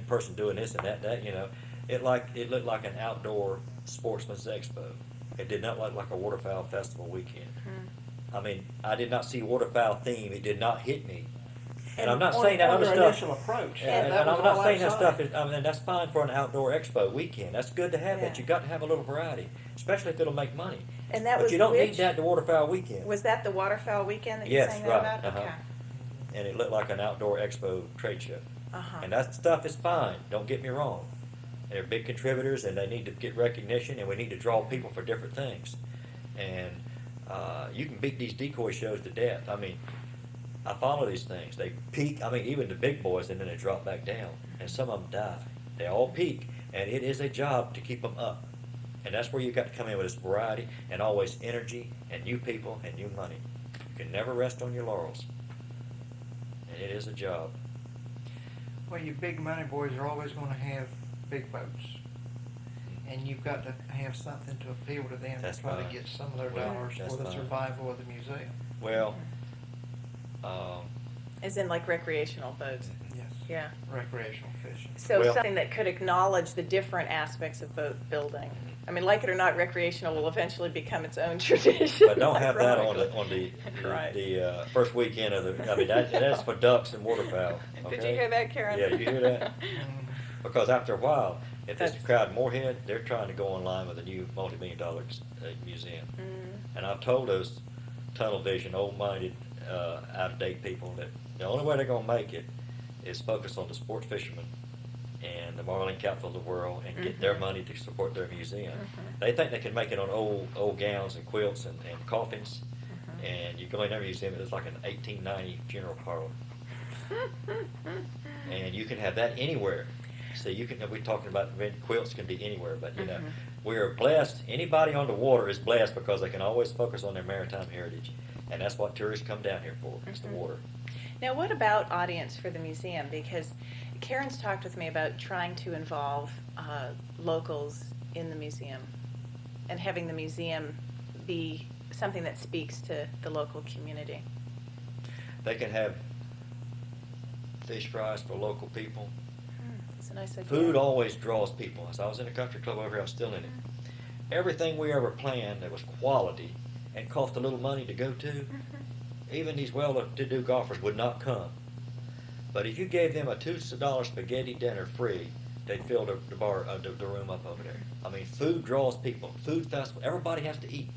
person doing this and that, it looked like an outdoor sportsman's expo. It did not look like a waterfowl festival weekend. I mean, I did not see waterfowl theme. It did not hit me. And I'm not saying that other stuff. Initial approach. And that was I'm not all saying that outside. stuff is, I mean, that's fine for an outdoor expo weekend. That's good to have that. Yeah. You got to have a little variety, especially if it'll make money. And that But was you don't which? need that to waterfowl weekend. Was that the waterfowl weekend that you're Yes, saying right, that about? uh-huh. And it looked like an outdoor expo trade show. Uh-huh. And that stuff is fine. Don't get me wrong. They're big contributors, and they need to get recognition, and we need to draw people for different things. And you can beat these decoy shows to death. I mean, I follow these things. They peak. I mean, even the big boys, and then they drop back down, and some of them die. They all peak, and it is a job to keep them up. And that's where you got to come in with this variety and always energy and new people and new money. You can never rest on your laurels, and it is a job. Well, you big money boys are always going to have big boats. And you've got to have something to appeal to them That's to try fine. to get some of their Well, dollars that's for the fine. survival of the museum. Well, As in like recreational boats. Yes. Yeah. Recreational fishing. So Well- something that could acknowledge the different aspects of boat building. I mean, like it or not, recreational will eventually become its own tradition. but don't have that on ironically. the Right. first weekend of the. I mean, that's for ducks and waterfowl. Did Okay? you hear that, Karen? Yeah, you hear that? Because after a while, if it's a That's- crowd in Moorhead, they're trying to go online with a new multi-million-dollar museum. Mm. And I've told those tunnel vision, old-minded, out-of-date people that the only way they're going to make it is focus on the sports fishermen and the marlin capital of the world and get their money to support their museum. They think they can make it on old gowns and quilts and coffins. And you go in their museum, it's like an 1890 funeral parlor. And you can have that anywhere. So we're talking about quilts can be anywhere, but we're blessed. Anybody on the water is blessed because they can always focus on their maritime heritage. And that's what tourists come down here for, is the water. Now, what about audience for the museum? Because Karen's talked with me about trying to involve locals in the museum and having the museum be something that speaks to the local community. They can have fish fries for local people. It's a nice idea. Food always draws people. As I was in a country club over here, I was still in it. Everything we ever planned that was quality and cost a little money to go to, even these well-to-do golfers would not come. But if you gave them a $2 spaghetti dinner free, they'd fill the room up over there. I mean, food draws people. Food festival, everybody has to eat.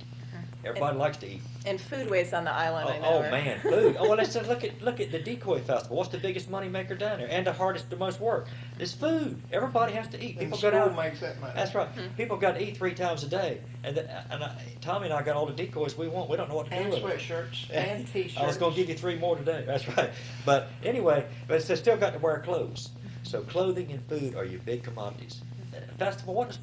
Everybody likes to eat. And foodways on the island, Oh, I know. oh are- man, food. Oh well, let's just look at the decoy festival. What's the biggest money maker down there, and the hardest, the most work? It's food. Everybody has to eat. And People school go down. makes that money. That's right. People got to eat 3 times a day, Tommy and I got all the decoys we want. We don't know what to And do with them. sweatshirts and t-shirts. I was going to give you 3 more today. That's right. But anyway, but it's still got to wear clothes. So clothing and food are your big commodities. Festival. What does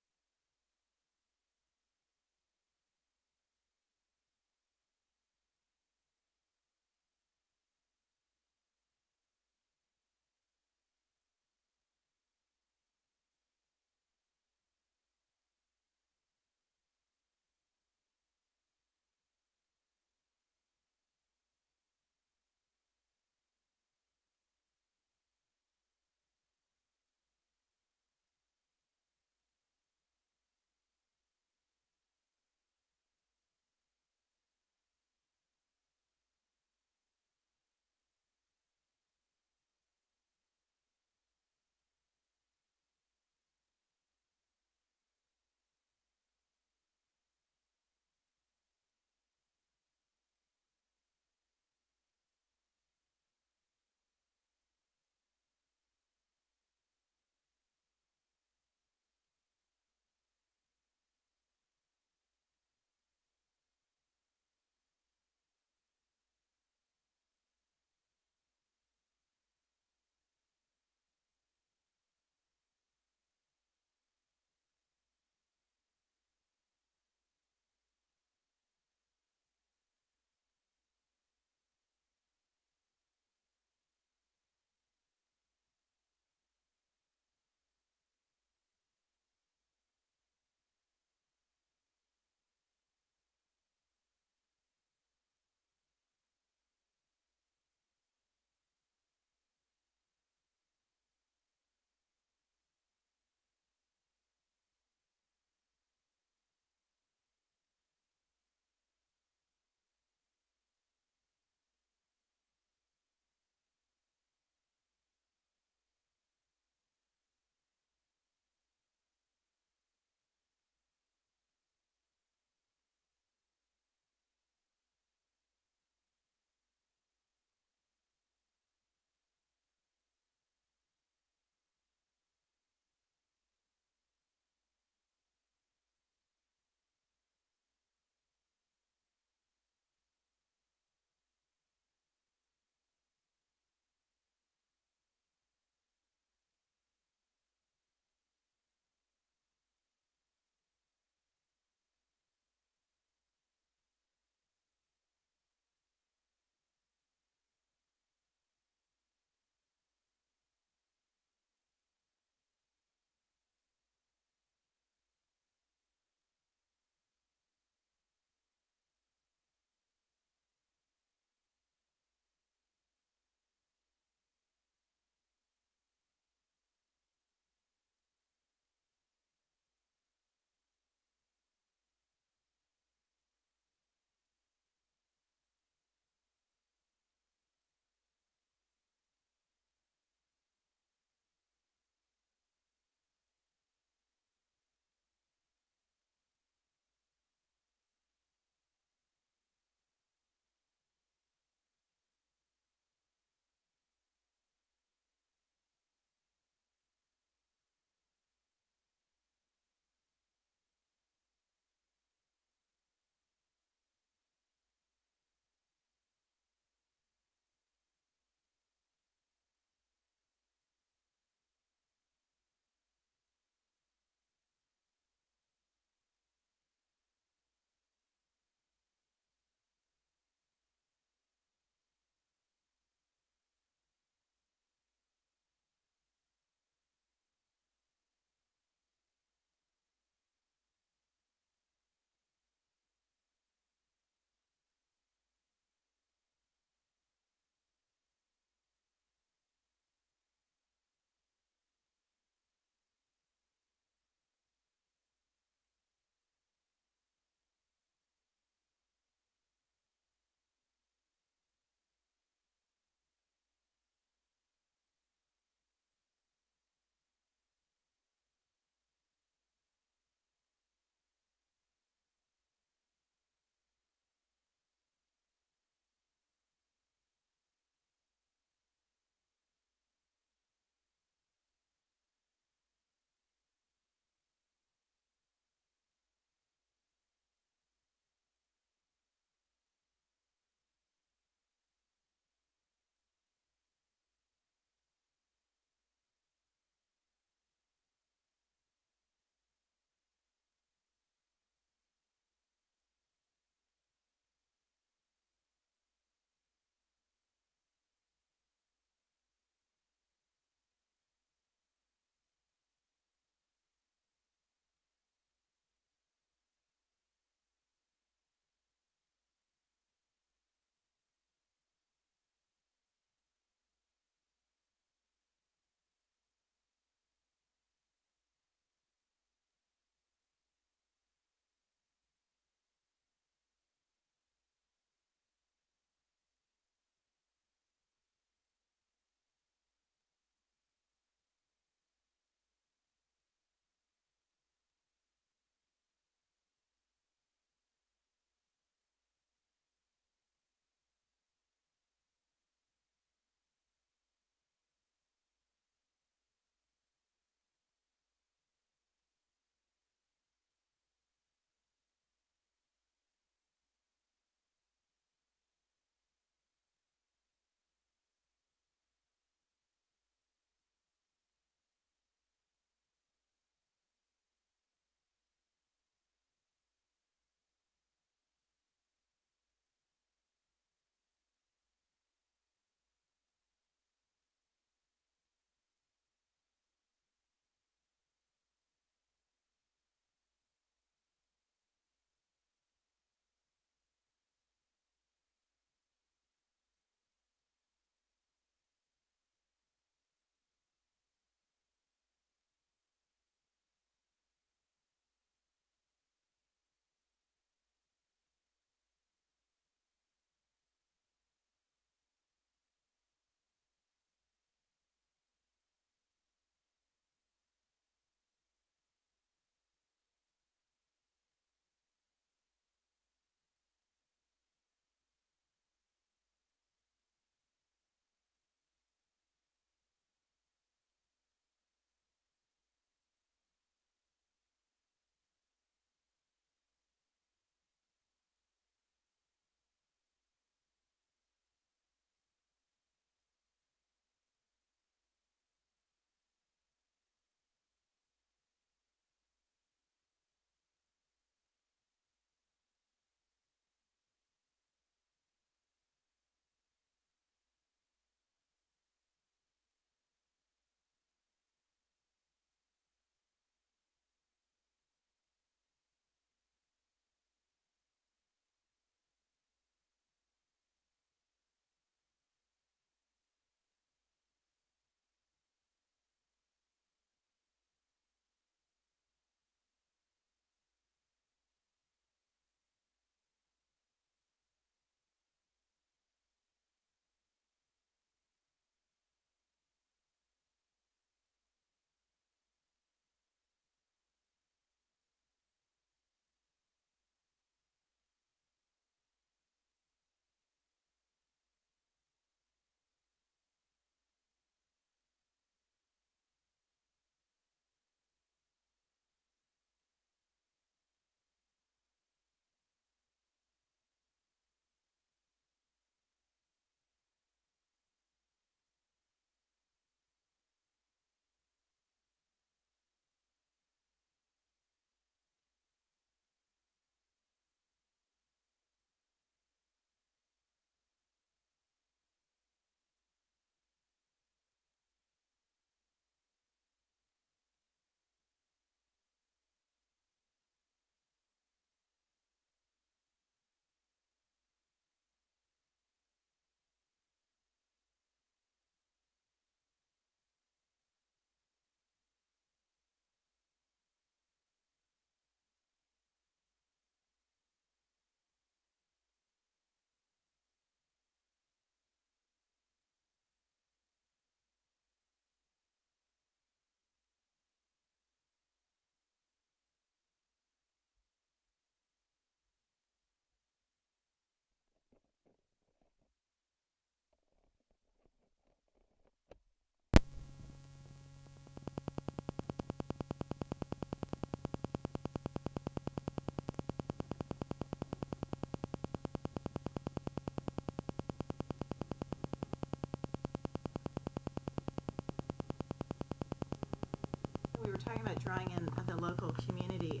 were talking about drawing in the local community.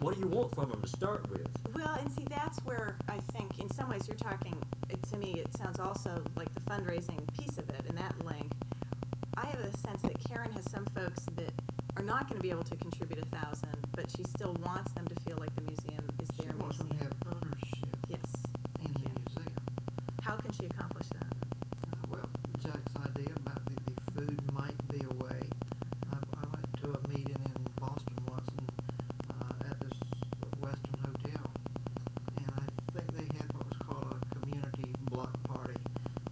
What do you want from them to start with? Well, and see, that's where I think, in some ways, you're talking. To me, it sounds also like the fundraising piece of it, and that link. I have a sense that Karen has some folks that are not going to be able to contribute $1,000, but she still wants them to feel like the museum is She their wants them to museum. have ownership Yes. in the museum. How can she accomplish that? Well, Jack's idea about the food might be a way. I went to a meeting in Boston once at this Western hotel, and I think they had what was called a community block party.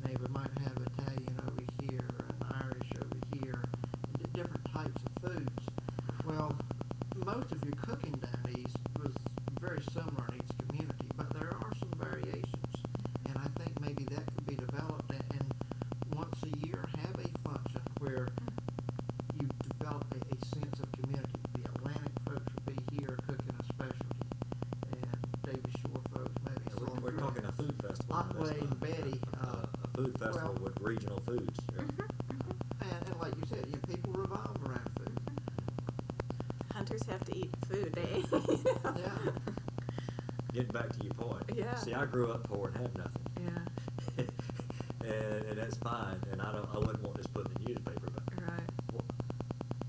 They might have Italian over here, and Irish over here, different types of foods. Well, most of your cooking down east was very similar in each community, but there are some variations, and I think maybe that could be developed and once a year have a function where you develop a sense of community. The Atlantic folks would be here cooking a specialty, and Davis Shore folks maybe. We're talking a food festival. Otway and Betty. A food festival well- with regional foods. Yeah. And like you said, people revolve around food. Hunters have to eat food. They, Yeah. Getting back to your point. Yeah. See, I grew up poor and had nothing. Yeah. and that's fine. And I wouldn't want this put in the newspaper. But Right.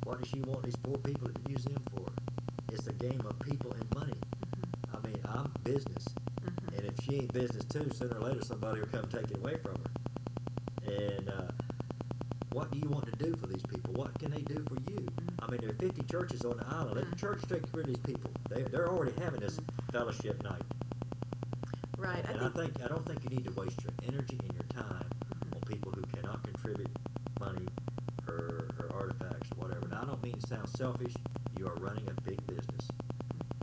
what does she want these poor people at the museum for? It's a game of people and money. Mm-hmm. I mean, I'm business. Mm-hmm. And if she ain't business too, sooner or later somebody will come take it away from her. And what do you want to do for these people? What can they do for you? I mean, there are 50 churches on the island. Let the church take care of these people. They're already having this fellowship night. Right. And I don't think you need to waste your energy and your time on people who cannot contribute money or artifacts or whatever. Now, I don't mean to sound selfish. You are running a big business,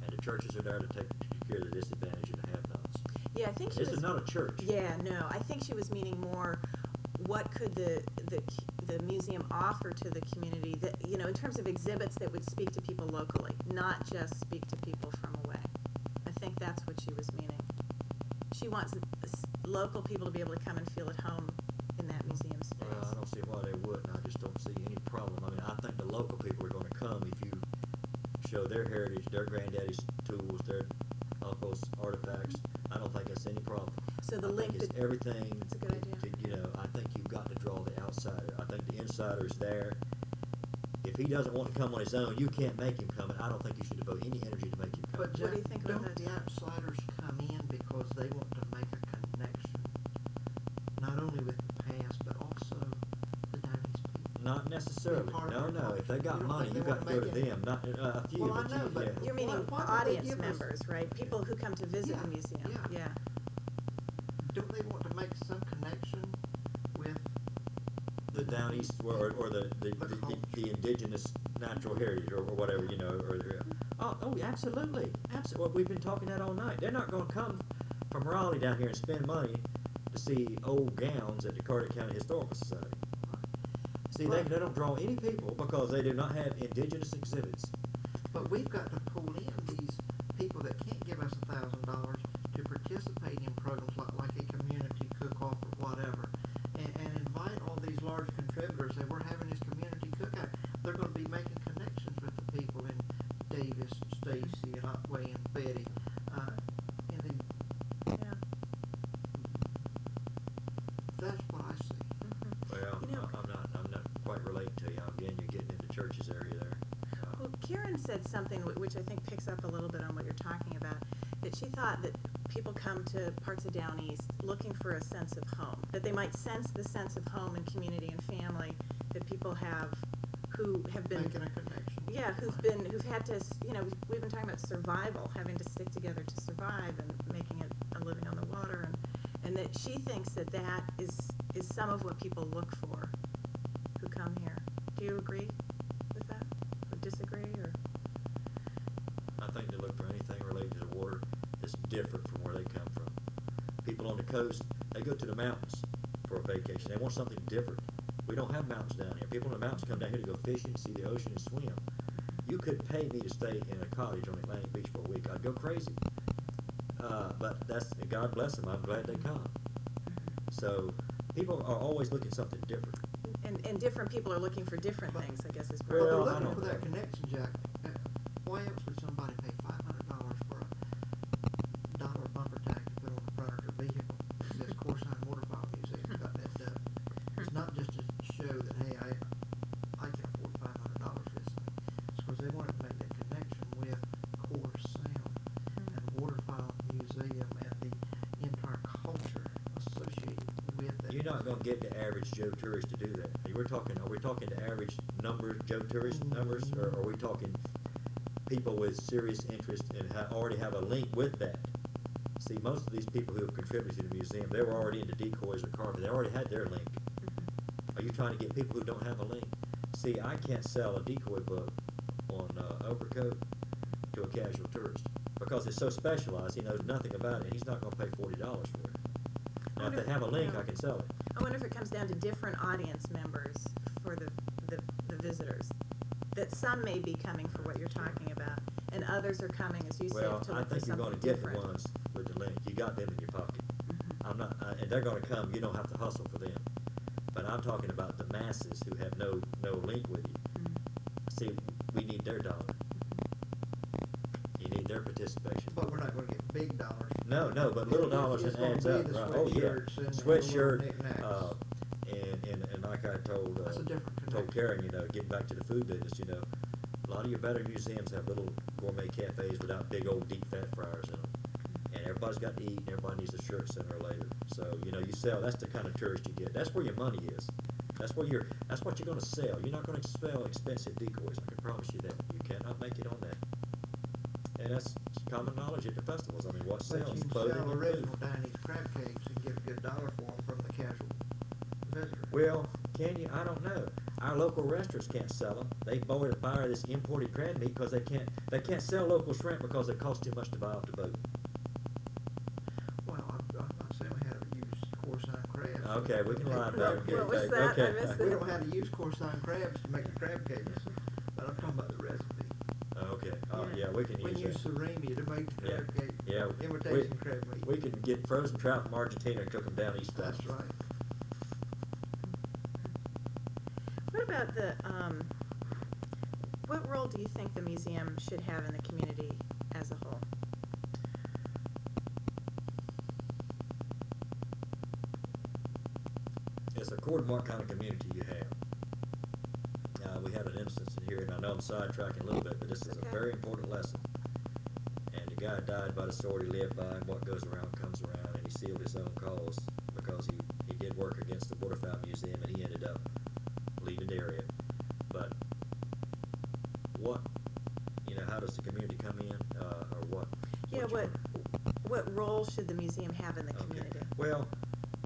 and the churches are there to take care of the disadvantaged and the have-nots. Yeah, I think she This was. is not a church. Yeah, no, I think she was meaning more. What could the museum offer to the community that, you know, in terms of exhibits that would speak to people locally, not just speak to people from away. I think that's what she was meaning. She wants local people to be able to come and feel at home in that museum space. Well, I don't see why they wouldn't. I just don't see any problem. I mean, I think the local people are going to come if you show their heritage, their granddaddy's tools, their uncle's artifacts. I don't think that's any problem. So the I link think it's that- everything. That's a good idea. I think you've got to draw the outsider. I think the insider's there. If he doesn't want to come on his own, you can't make him come, and I don't think you should devote any energy to make him come. But What do you think about don't that? the outsiders come in because they want to make a connection, not only with the past, but also the Downey's people? Not necessarily. Part of No, our no. culture. If they got You don't money, think you they got to wanna go to make it- them. Not a few, Well, I but know, you, but yeah. You're meaning Why don't they audience give us- members, right? People who come to visit the Yeah, museum. yeah. Yeah. Don't they want to make some connection with? The down east or the culture. the indigenous natural heritage or whatever, oh absolutely. Well, we've been talking that all night. They're not going to come from Raleigh down here and spend money to see old gowns at the Carter County Historical Society. See, they don't draw any people because they do not have indigenous exhibits. But we've got to pull in these people that can't give us $1,000 to participate in programs like a community cook-off or whatever, and invite all these large contributors. Say we're having this community cookout. They're going to be making connections with the people in Davis, Stacy, and Otway, and Betty, and then Yeah. that's what I see. Well, You know- I'm not quite relating to you. Again, you're getting into churches area there. Well, Karen said something which I think picks up a little bit on what you're talking about, that she thought that people come to parts of Down East looking for a sense of home, that they might sense the sense of home and community and family that people have who have been, Making a connection. yeah, who've had to, we've been talking about survival, having to stick together to survive and making it a living on the water, and that she thinks that is some of what people look for who come here. Do you agree with that, or disagree, or? I think they look for anything related to the water that's different from where they come from. People on the coast, they go to the mountains for a vacation. They want something different. We don't have mountains down here. People in the mountains come down here to go fishing, see the ocean, and swim. You could pay me to stay in a cottage on Atlantic Beach for a week. I'd go crazy. But that's, God bless them. I'm glad they come. So people are always looking something different. And different people are looking for different things, I guess is Well, probably. they're Well, I looking don't for that know. connection, Jack. Why else would somebody pay $500 for a dollar bumper tag to put on the front of their vehicle that says Corsine Waterfowl Museum got that done? It's not just to show that, hey, I can afford $500 for this thing. It's because they want to make that connection with core sound and Waterfowl Museum and the entire culture associated with that. You're not going to get the average Joe tourist to do that. Are we talking the average number Joe tourist numbers, or are we talking people with serious interest and already have a link with that? See, most of these people who have contributed to the museum, they were already into decoys or carving. They already had their link. Are you trying to get people who don't have a link? See, I can't sell a decoy book on overcoat to a casual tourist because it's so specialized. He knows nothing about it, and he's not going to pay $40 for it. Now, if they have a link, I can sell it. I wonder if it comes down to different audience members for the visitors. That some may be coming for what you're talking about, and others are coming, as you Well, said, to I look for think you're going something to get different. the ones with the link. You got them in your pocket. I'm not, and they're going to come. You don't have to hustle for them. But I'm talking about the masses who have no link with you. See, we need their dollar. You need their participation. But we're not going to get big dollars. No, but little dollars It's it gonna adds be up. the Right? Oh yeah, sweatshirts and the sweatshirt. little knickknacks. And like I told That's a different told connection. Karen, getting back to the food business, a lot of your better museums have little gourmet cafes without big old deep fat fryers in them. And everybody's got to eat, and everybody needs a shirt sooner or later. So, you sell, that's the kind of tourist you get. That's where your money is. That's what you're going to sell. You're not going to sell expensive decoys, I can promise you that. You cannot make it on that. And that's common knowledge at the festivals. I mean, what But sells? you can Clothing sell and original food. Chinese crab cakes and get a good dollar for them from the casual visitor. Well, can you? I don't know. Our local restaurants can't sell them. They buy this imported crab meat because they can't sell local shrimp because it costs too much to buy off the boat. Well, I'm not saying we had to use Corsine crabs. Okay, we can line crab up. cakes. What was Okay, that? I okay. missed We it. don't have to use Corsine crabs to make the crab cakes, but I'm talking about the recipe. Okay. Yeah. Yeah, we can We use use that. surimi to make the crab cake. Yeah, Imitation crab meat. We can get frozen trout from Argentina and cook them down east. That's right. What about what role do you think the museum should have in the community as a whole? It's according to what kind of community you have. We had an instance in here, and I know I'm sidetracking a little bit, but this is Okay. a very important lesson. And the guy died by the sword he lived by, and what goes around comes around, and he sealed his own cause because he did work against the Waterfowl Museum, and he ended up leaving the area. But how does the community come in, or what? Yeah, what role should the museum have in the Okay. community? Well,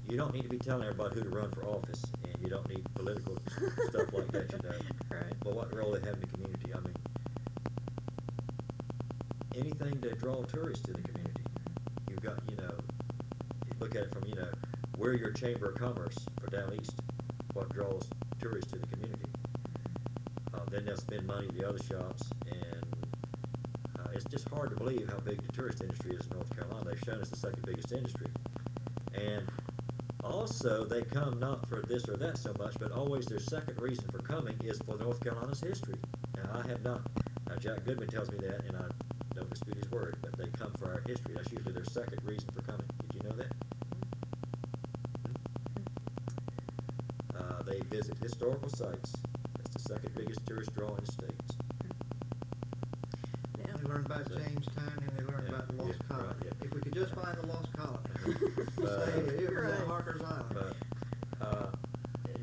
you don't need to be telling everybody who to run for office, and you don't need political stuff like that, Right. But what role they have in the community? I mean, anything to draw tourists to the community. You've got, you look at it from, we're your chamber of commerce for down east. What draws tourists to the community? Then they'll spend money at the other shops, and it's just hard to believe how big the tourist industry is in North Carolina. They've shown us the second biggest industry. And also, they come not for this or that so much, but always their second reason for coming is for North Carolina's history. Now, I have not, Jack Goodman tells me that, and I don't dispute his word, but they come for our history. That's usually their second reason for coming. Did you know that? They visit historical sites. That's the second biggest tourist draw in the States. Yeah. They learn about Jamestown and they learn Yeah, about the lost yeah, colony. right, yeah. If we could just find the lost colony, But- say it was Right. at Harker's Island. But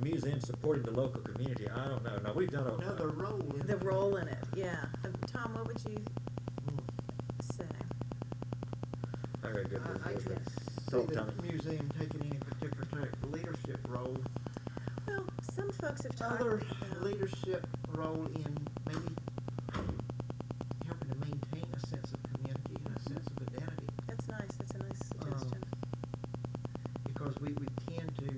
museums supporting the local community, I don't know. Now, we've done Now the role in The role in it, yeah. Tom, what would you say? I got a good I word for can't it. see Talk, the Tommy. museum taking any particular type of leadership role. Well, some folks have talked Other about leadership role in maybe helping to maintain a sense of community and a sense of identity. That's nice. That's a nice suggestion. Because we tend to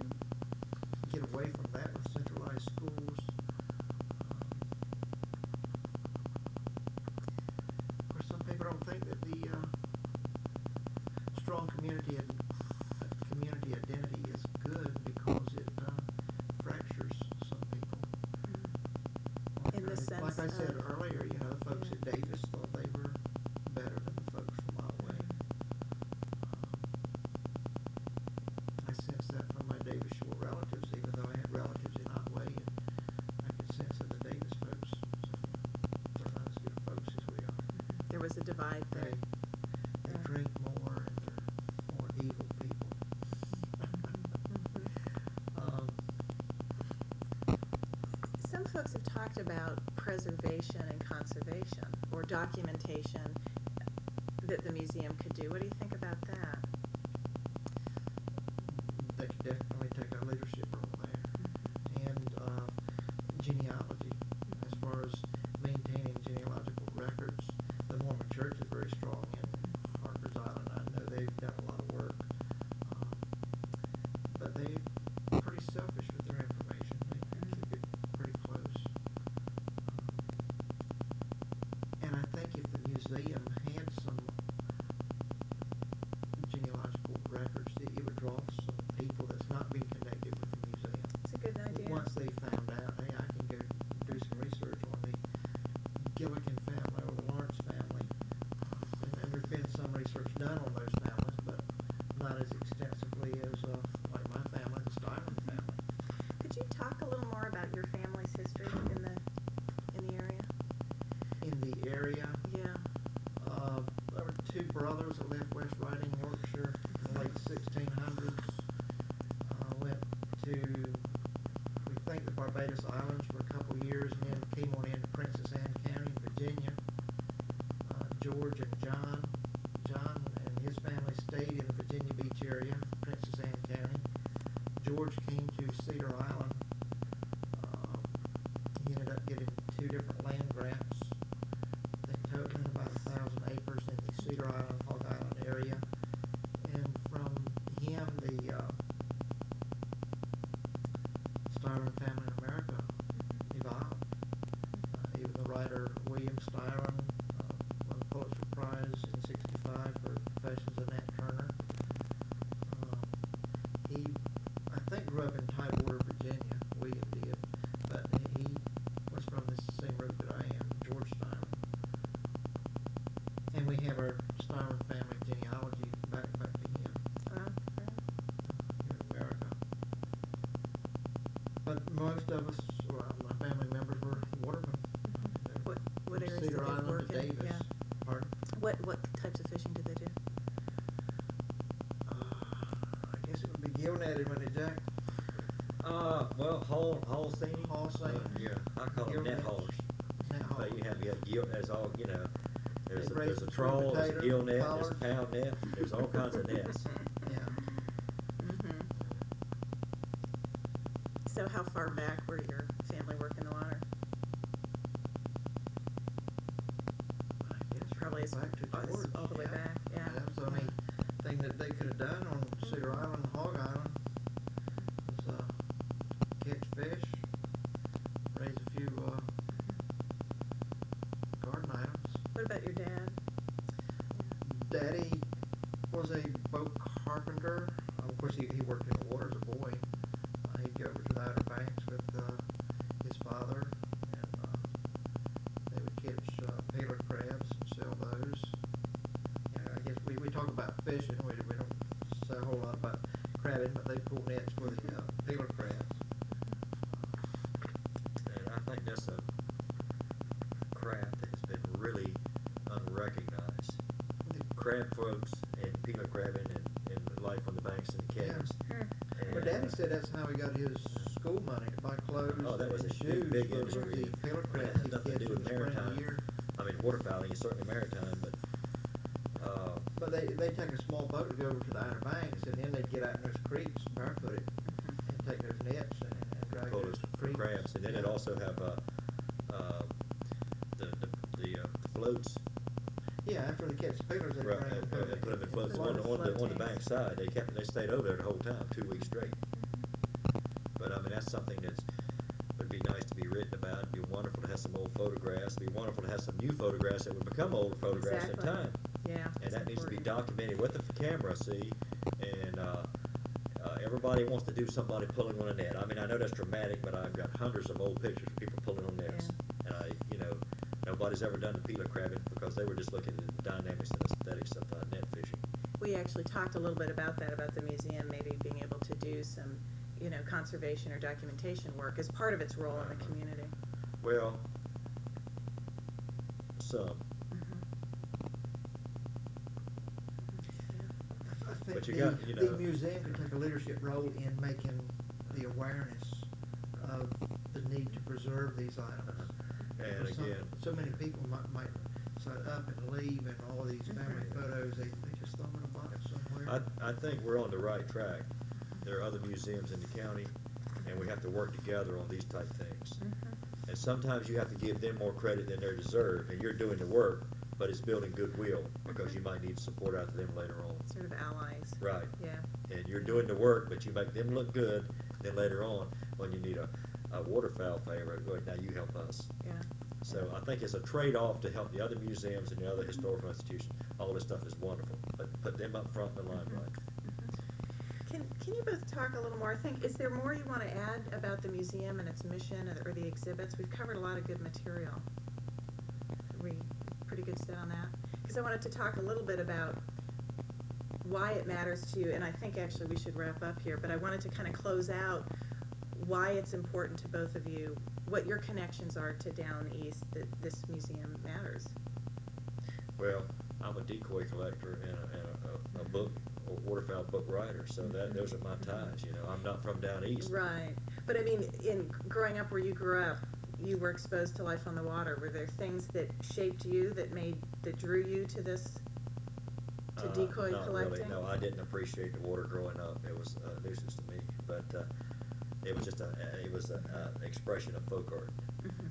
get away from that with centralized schools. Of course, some people don't think that the strong community identity is good because it fractures some a divide They, there. they Yeah. drink more and they're more evil people. um, Some folks have talked about preservation and conservation, or documentation that the museum could do. What do you think about that? they could definitely take a leadership role there. And genealogy, as far as maintaining genealogical records. The Mormon Church is very strong in Harper's Island. I know they've done a lot of work. But they're pretty selfish with their information. They keep it pretty close. And I think if the museum had some genealogical records, it would draw some people that's not being connected with the museum. It's a good idea. Once they found out, hey, I can go do some research on the Gilligan family or the Lawrence family. And there's been some research done on those families, but not as extensively as like my family, the Styron family. Could you talk a little more about your family's history in the area? In the area, Yeah. there were two brothers that left West Riding, Yorkshire, in the late 1600s. Went to, we think, the Barbados Islands for a couple of years, and then came on into Princess Anne County, Virginia. George and John. John and his family stayed in the Virginia Beach area, Princess Anne County. George came to Cedar Island. He ended up getting 2 different land grants. I think totaling about 1,000 acres in the Cedar Island, Hog Island area. And from him, the Styron family in America evolved. Even the writer William Styron won the Pulitzer Prize in '65 for Confessions of Nat Turner. He, I think, grew up in Tidewater, Virginia. William did, but he was from the same root that I am, George Styron. And we have our Styron family genealogy back to him here in America. But most of us, well, my family members were watermen. What areas did Cedar they Island work to in? Davis. Yeah. Pardon? What types of fishing do they do? I guess it would be gill netted, wouldn't it, Jack? Well, haul seining. Haul seining. Yeah, I call them Gill net nets. haulers. Net But you haulers. have gill, there's all, there's They a, raise there's a some trawl, there's a potato, gill net, there's a collards. pound net, there's all kinds of nets. Yeah. Mm-hmm. So how far back were your family working the water? I guess Probably as back to far as George. all the way back, yeah. That's the only thing that they could have done on Cedar Island, Hog Island, was catch fish, raise a few garden items. What about your dad? Daddy was a boat carpenter. Of course, he worked in the water as a boy. He'd go over to the Outer Banks with his father, and they would catch paler crabs and sell those. I guess we talk about fishing. We don't say a whole lot about crabbing, but they pull nets for the paler crabs. And I think that's a craft that has been really unrecognized. Crab floats and peeler crabbing and life on the banks and the cabins. But Daddy said that's how he got his school money to buy clothes Oh, that was and a shoes big for industry. the paler It crabs has he nothing to catch do in with the spring of the maritime. year. I mean, waterfowling is certainly maritime, but But they take a small boat to go over to the Outer Banks, and then they'd get out in those creeks barefooted and take those nets and drag pull those those creeks. crabs, and then it also have the floats. Yeah, after they catch the peelers, they Right, bring and them. put them in floats Float- on float the tanks. bank side. They stayed over there the whole time, 2 weeks straight. But I mean, that's something would be nice to be written about. It'd be wonderful to have some old photographs. It'd be wonderful to have some new photographs that would become old photographs in Exactly. time. Yeah. And that needs to be important. documented with the camera, see, and everybody wants to do somebody pulling on a net. I mean, I know that's dramatic, but I've got hundreds of old pictures of people pulling on nets. And nobody's ever done the peeler crabbing because they were just looking at the dynamics and aesthetics of net fishing. We actually talked a little bit about that, about the museum maybe being able to do some, conservation or documentation work as part of its role in the community. Well, some. think But you got, you the know, museum can take a leadership role in making the awareness of the need to preserve these items. and Because again, so many people might set up and leave, and all these family photos, they just throw them in a box somewhere. I think we're on the right track. There are other museums in the county, and we have to work together on these type things. And sometimes you have to give them more credit than they deserve, and you're doing the work, but it's building goodwill, because you might need support out to them later on. Sort of allies. Right. Yeah. And you're doing the work, but you make them look good, then later on, when you need a waterfowl favor, go ahead, now you help us. Yeah. So I think it's a trade-off to help the other museums and the other historical institutions. All this stuff is wonderful, but put them up front in the limelight. Can you both talk a little more? I think, is there more you want to add about the museum and its mission or the exhibits? We've covered a lot of good material. Are we pretty good set on that? Because I wanted to talk a little bit about why it matters to you, and I think actually we should wrap up here, but I wanted to kind of close out why it's important to both of you, what your connections are to Down East, that this museum matters. Well, I'm a decoy collector and a book, or waterfowl book writer, so those are my ties, you know. I'm not from down east. Right. But I mean, in growing up where you grew up, you were exposed to life on the water. Were there things that shaped you, that drew you to this, to decoy Not collecting? really, no. I didn't appreciate the water growing up. It was a nuisance to me, but it was just an expression of folk art.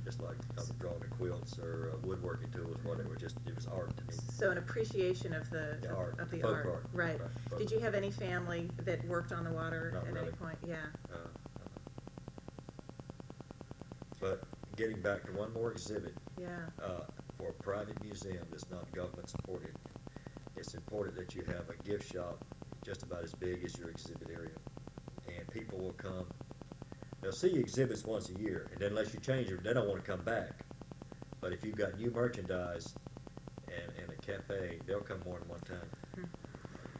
Just like I was drawing the quilts or woodworking tools, whatever. It was art to me. So an appreciation of the art, of the folk art. art. Right. Right, folk Did you have any family that worked on the water Not at any really. point? Yeah. But getting back to one more exhibit, Yeah. for a private museum that's not government supported, it's important that you have a gift shop just about as big as your exhibit area. And people will come, they'll see exhibits once a year, and unless you change them, they don't want to come back. But if you've got new merchandise and a cafe, they'll come more than one time.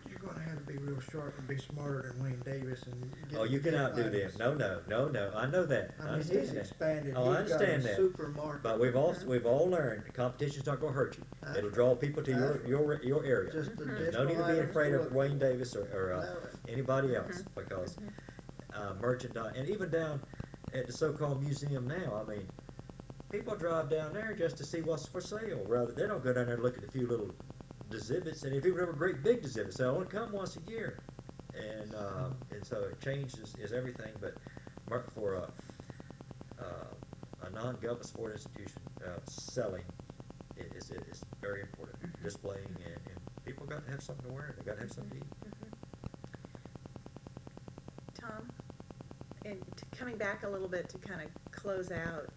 You're gonna have to be real sharp and be smarter than Wayne Davis and get. Oh, you can get outdo them. items. No, I know that. I I mean, understand he's that. expanded. Oh, I He's got understand a that. supermarket. But we've all learned the competition's not going to hurt you. That's It'll draw people to right. your area. Just the No need to be items afraid to of look Wayne for. Davis or No. anybody else, because merchandise, and even down at the so-called museum now, I mean, people drive down there just to see what's for sale. Rather, they don't go down there and look at a few little exhibits. And if you have a great big exhibit, they only come once a year, and so it changes is everything. But for a non-government sport institution, selling is very important. Displaying and people got to have something to wear. They got to have something to eat. Tom, and coming back a little bit to kind of close out,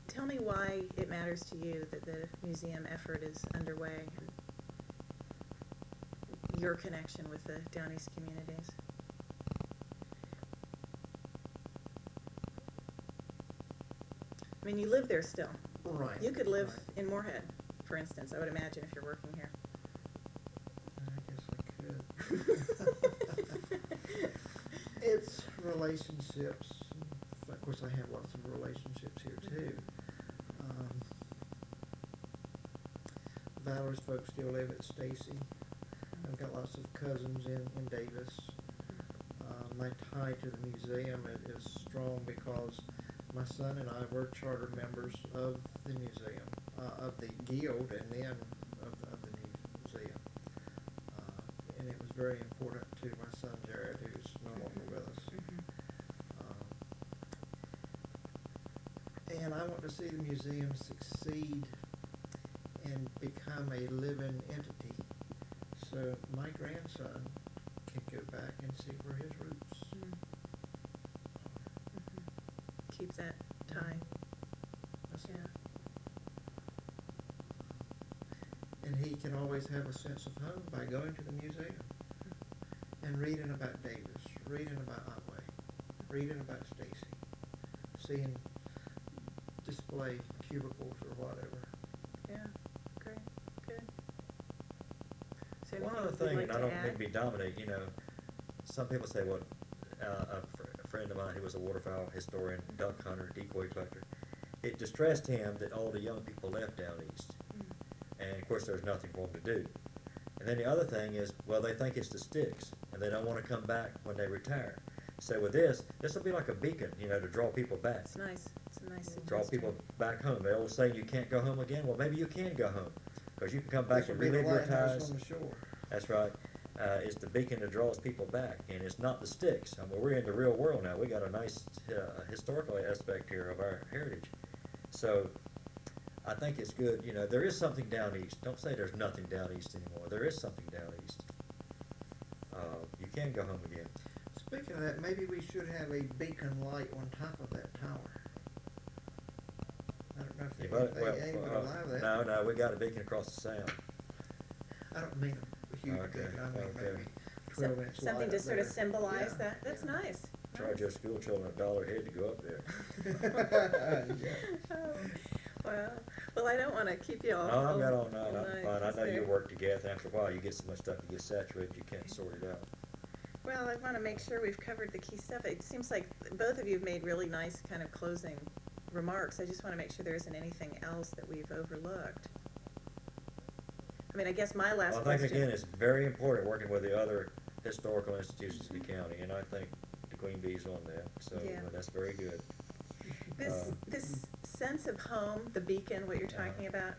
tell me why it matters to you that the museum effort is underway and your connection with the Down East communities. I mean, you live there still. Right. You could live right. in Moorhead, for instance, I would imagine, if you're working here. I guess I could. It's relationships. Of course, I have lots of relationships here too. Valerie's folks still live at Stacy. I've got lots of cousins in Davis. My tie to the museum is strong because my son and I were charter members of the museum, of the guild, and then of the museum. And it was very important to my son Jared, who's no longer with us. And I want to see the museum succeed and become a living entity, so my grandson can go back and see where his roots are. Keep that tie. That's Yeah. it. And he can always have a sense of home by going to the museum and reading about Davis, reading about Otway, reading about Stacy, seeing display cubicles or whatever. Yeah, great, good. So One anything other you'd thing, like and I to don't add? mean to be dominating, you know, some people say, well, a friend of mine who was a waterfowl historian, duck hunter, decoy collector, it distressed him that all the young people left down east. And of course, there's nothing for them to do. And then the other thing is, well, they think it's the sticks, and they don't want to come back when they retire. So with this will be like a beacon, to draw people back. It's nice. It's a nice suggestion. Draw people back home. The old saying, you can't go home again. Well, maybe you can go home, because you can come back This and will be the relive your lighthouse ties. on the shore. That's right. It's the beacon that draws people back, and it's not the sticks. I mean, we're in the real world now. We got a nice historical aspect here of our heritage. So I think it's good. There is something down east. Don't say there's nothing down east anymore. There is something down east. You can go home again. Speaking of that, maybe we should have a beacon light on top of that tower. I don't know if they would allow that. No, we got a beacon across the sound. I don't mean a huge Okay, beacon, I mean okay. maybe 12-inch light Something to up sort of there. symbolize Yeah. that. That's nice. Charge your school children $1 a head to go up there. Yeah. Well, I don't want to keep you all. No, I'm not all night. all I'm night, fine. I 'cause know you they're- work together. After a while, you get so much stuff, you get saturated, you can't sort it out. Well, I want to make sure we've covered the key stuff. It seems like both of you have made really nice kind of closing remarks. I just want to make sure there isn't anything else that we've overlooked. I mean, I guess my last I think, question. again, it's very important working with the other historical institutions in the county, and I think the Queen Bee's on that, so Yeah. that's very good. This sense of home, the beacon, what you're talking about,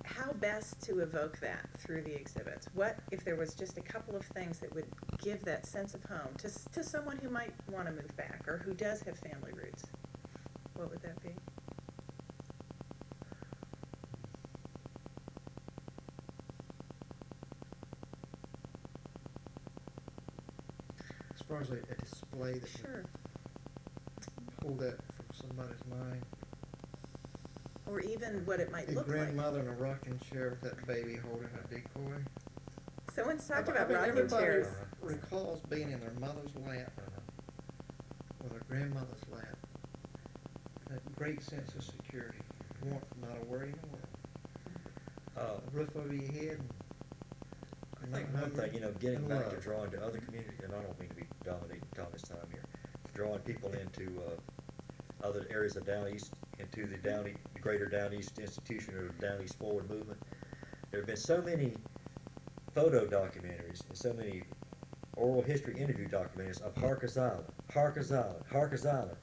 how best to evoke that through the exhibits? What if there was just a couple of things that would give that sense of home to someone who might want to move back or who does have family roots? What would that be? As far as a display that Sure. would pull that from somebody's mind. Or even what it might A look like. grandmother in a rocking chair with that baby holding a decoy. Someone's talked I about mean, rocking everybody chairs. recalls being in their mother's lap or their grandmother's lap. A great sense of security, warmth, not a worry in the world. A roof over your head. I think one thing, getting and back to love. drawing to other communities, and I don't mean to be dominating Tommy's time here, drawing people into other areas of Down East, into the greater Down East institution or Down East Forward movement. There have been so many photo documentaries and so many oral history interview documentaries of Harker's Island, Harker's Island, Harker's Island.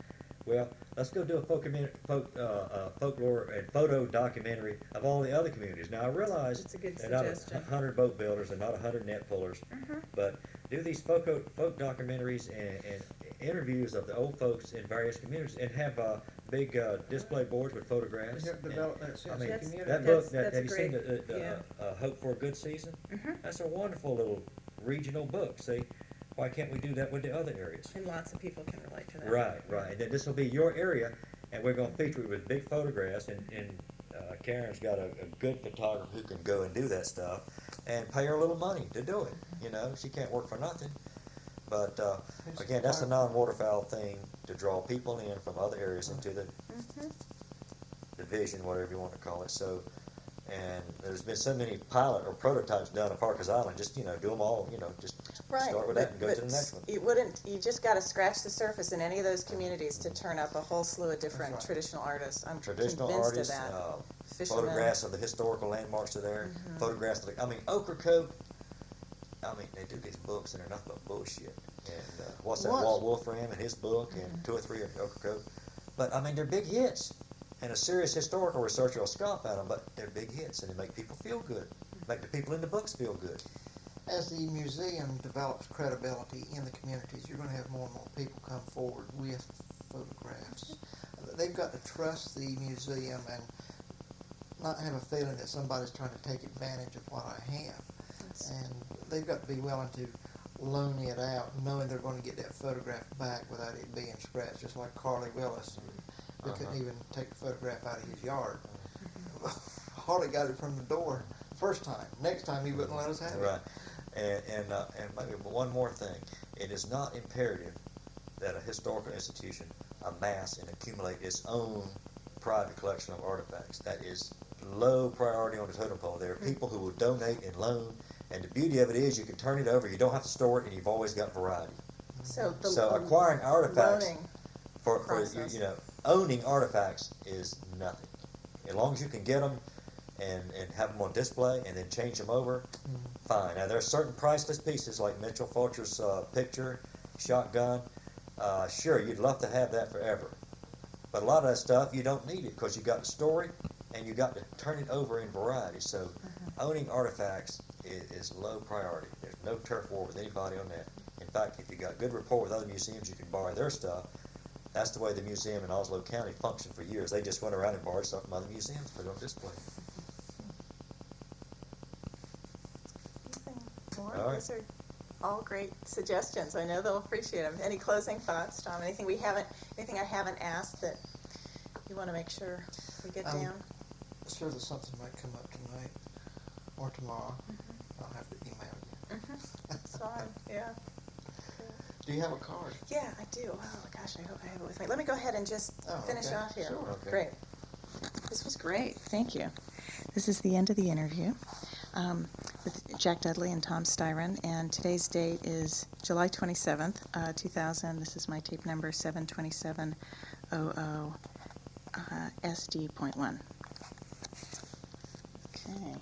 Well, let's go do a folklore and photo documentary of all the other communities. Now, I realize That's a good they're not suggestion. 100 boat builders and not 100 net pullers, but do these folk documentaries and interviews of the old folks in various communities, and have big display boards with photographs. To help And, develop that sense I mean, of That's- community. that book, that's have you seen great. the Yeah. Hope for a Good Season? Mhm. That's a wonderful little regional book. See, why can't we do that with the other areas? And lots of people can relate to that. Right. And then this will be your area, and we're going to feature it with big photographs. And Karen's got a good photographer who can go and do that stuff, and pay her a little money to do it. She can't work for nothing. But again, that's a non-waterfowl thing to draw people in from other areas into the division, whatever you want to call it. So, and there's been so many pilot or prototypes done at Parker's Island. Just do them all. Just Right. start with that and go to the next one. You just got to scratch the surface in any of those communities to turn up a whole slew of different That's right. traditional artists. I'm Traditional convinced artists, of that. Fishermen. photographs of the historical landmarks are there. Photographs of Ocracoke. They do these books and they're nothing but bullshit. And what's that? What? Walt Wolfram and his book and 2 or 3 of Ocracoke. But they're big hits. And a serious historical researcher will scoff at them, but they're big hits and they make people feel good. Make the people in the books feel good. As the museum develops credibility in the communities, you're going to have more and more people come forward with photographs. They've got to trust the museum and not have a feeling that somebody's trying to take advantage of what I have. And they've got to be willing to loan it out, knowing they're going to get that photograph back without it being scratched, just like Carly Willis, who couldn't even take a photograph out of his yard. Harley got it from the door the first time. Next time he wouldn't let us have Right. it. And maybe one more thing. It is not imperative that a historical institution amass and accumulate its own private collection of artifacts. That is low priority on the totem pole. There are people who will donate and loan, and the beauty of it is you can turn it over, you don't have to store it, and you've always got variety. So So acquiring artifacts loaning for process. owning artifacts is nothing. As long as you can get them and have them on display and then change them over, fine. Now, there are certain priceless pieces like Mitchell Fulcher's picture, shotgun. Sure, you'd love to have that forever. But a lot of that stuff, you don't need it because you got the story and you got to turn it over in variety. So owning artifacts is low priority. There's no turf war with anybody on that. In fact, if you got good rapport with other museums, you can borrow their stuff. That's the way the museum in Oslo County functioned for years. They just went around and borrowed stuff from other museums, put it on display. Anything more? All right. Those are all great suggestions. I know they'll appreciate them. Any closing thoughts, Tom? Anything I haven't asked that you want to make sure we get down? Sure that something might come up tonight or tomorrow. I'll have to email you. That's fine. Yeah. Do you have a card? Yeah, I do. Oh gosh, I hope I have it with me. Let me go ahead and just finish okay. off here. Sure. Okay. Great. This was great. Thank you. This is the end of the interview with Jack Dudley and Thom Styron, and today's date is July 27th, 2000. This is my tape number 72700 SD.1. Okay.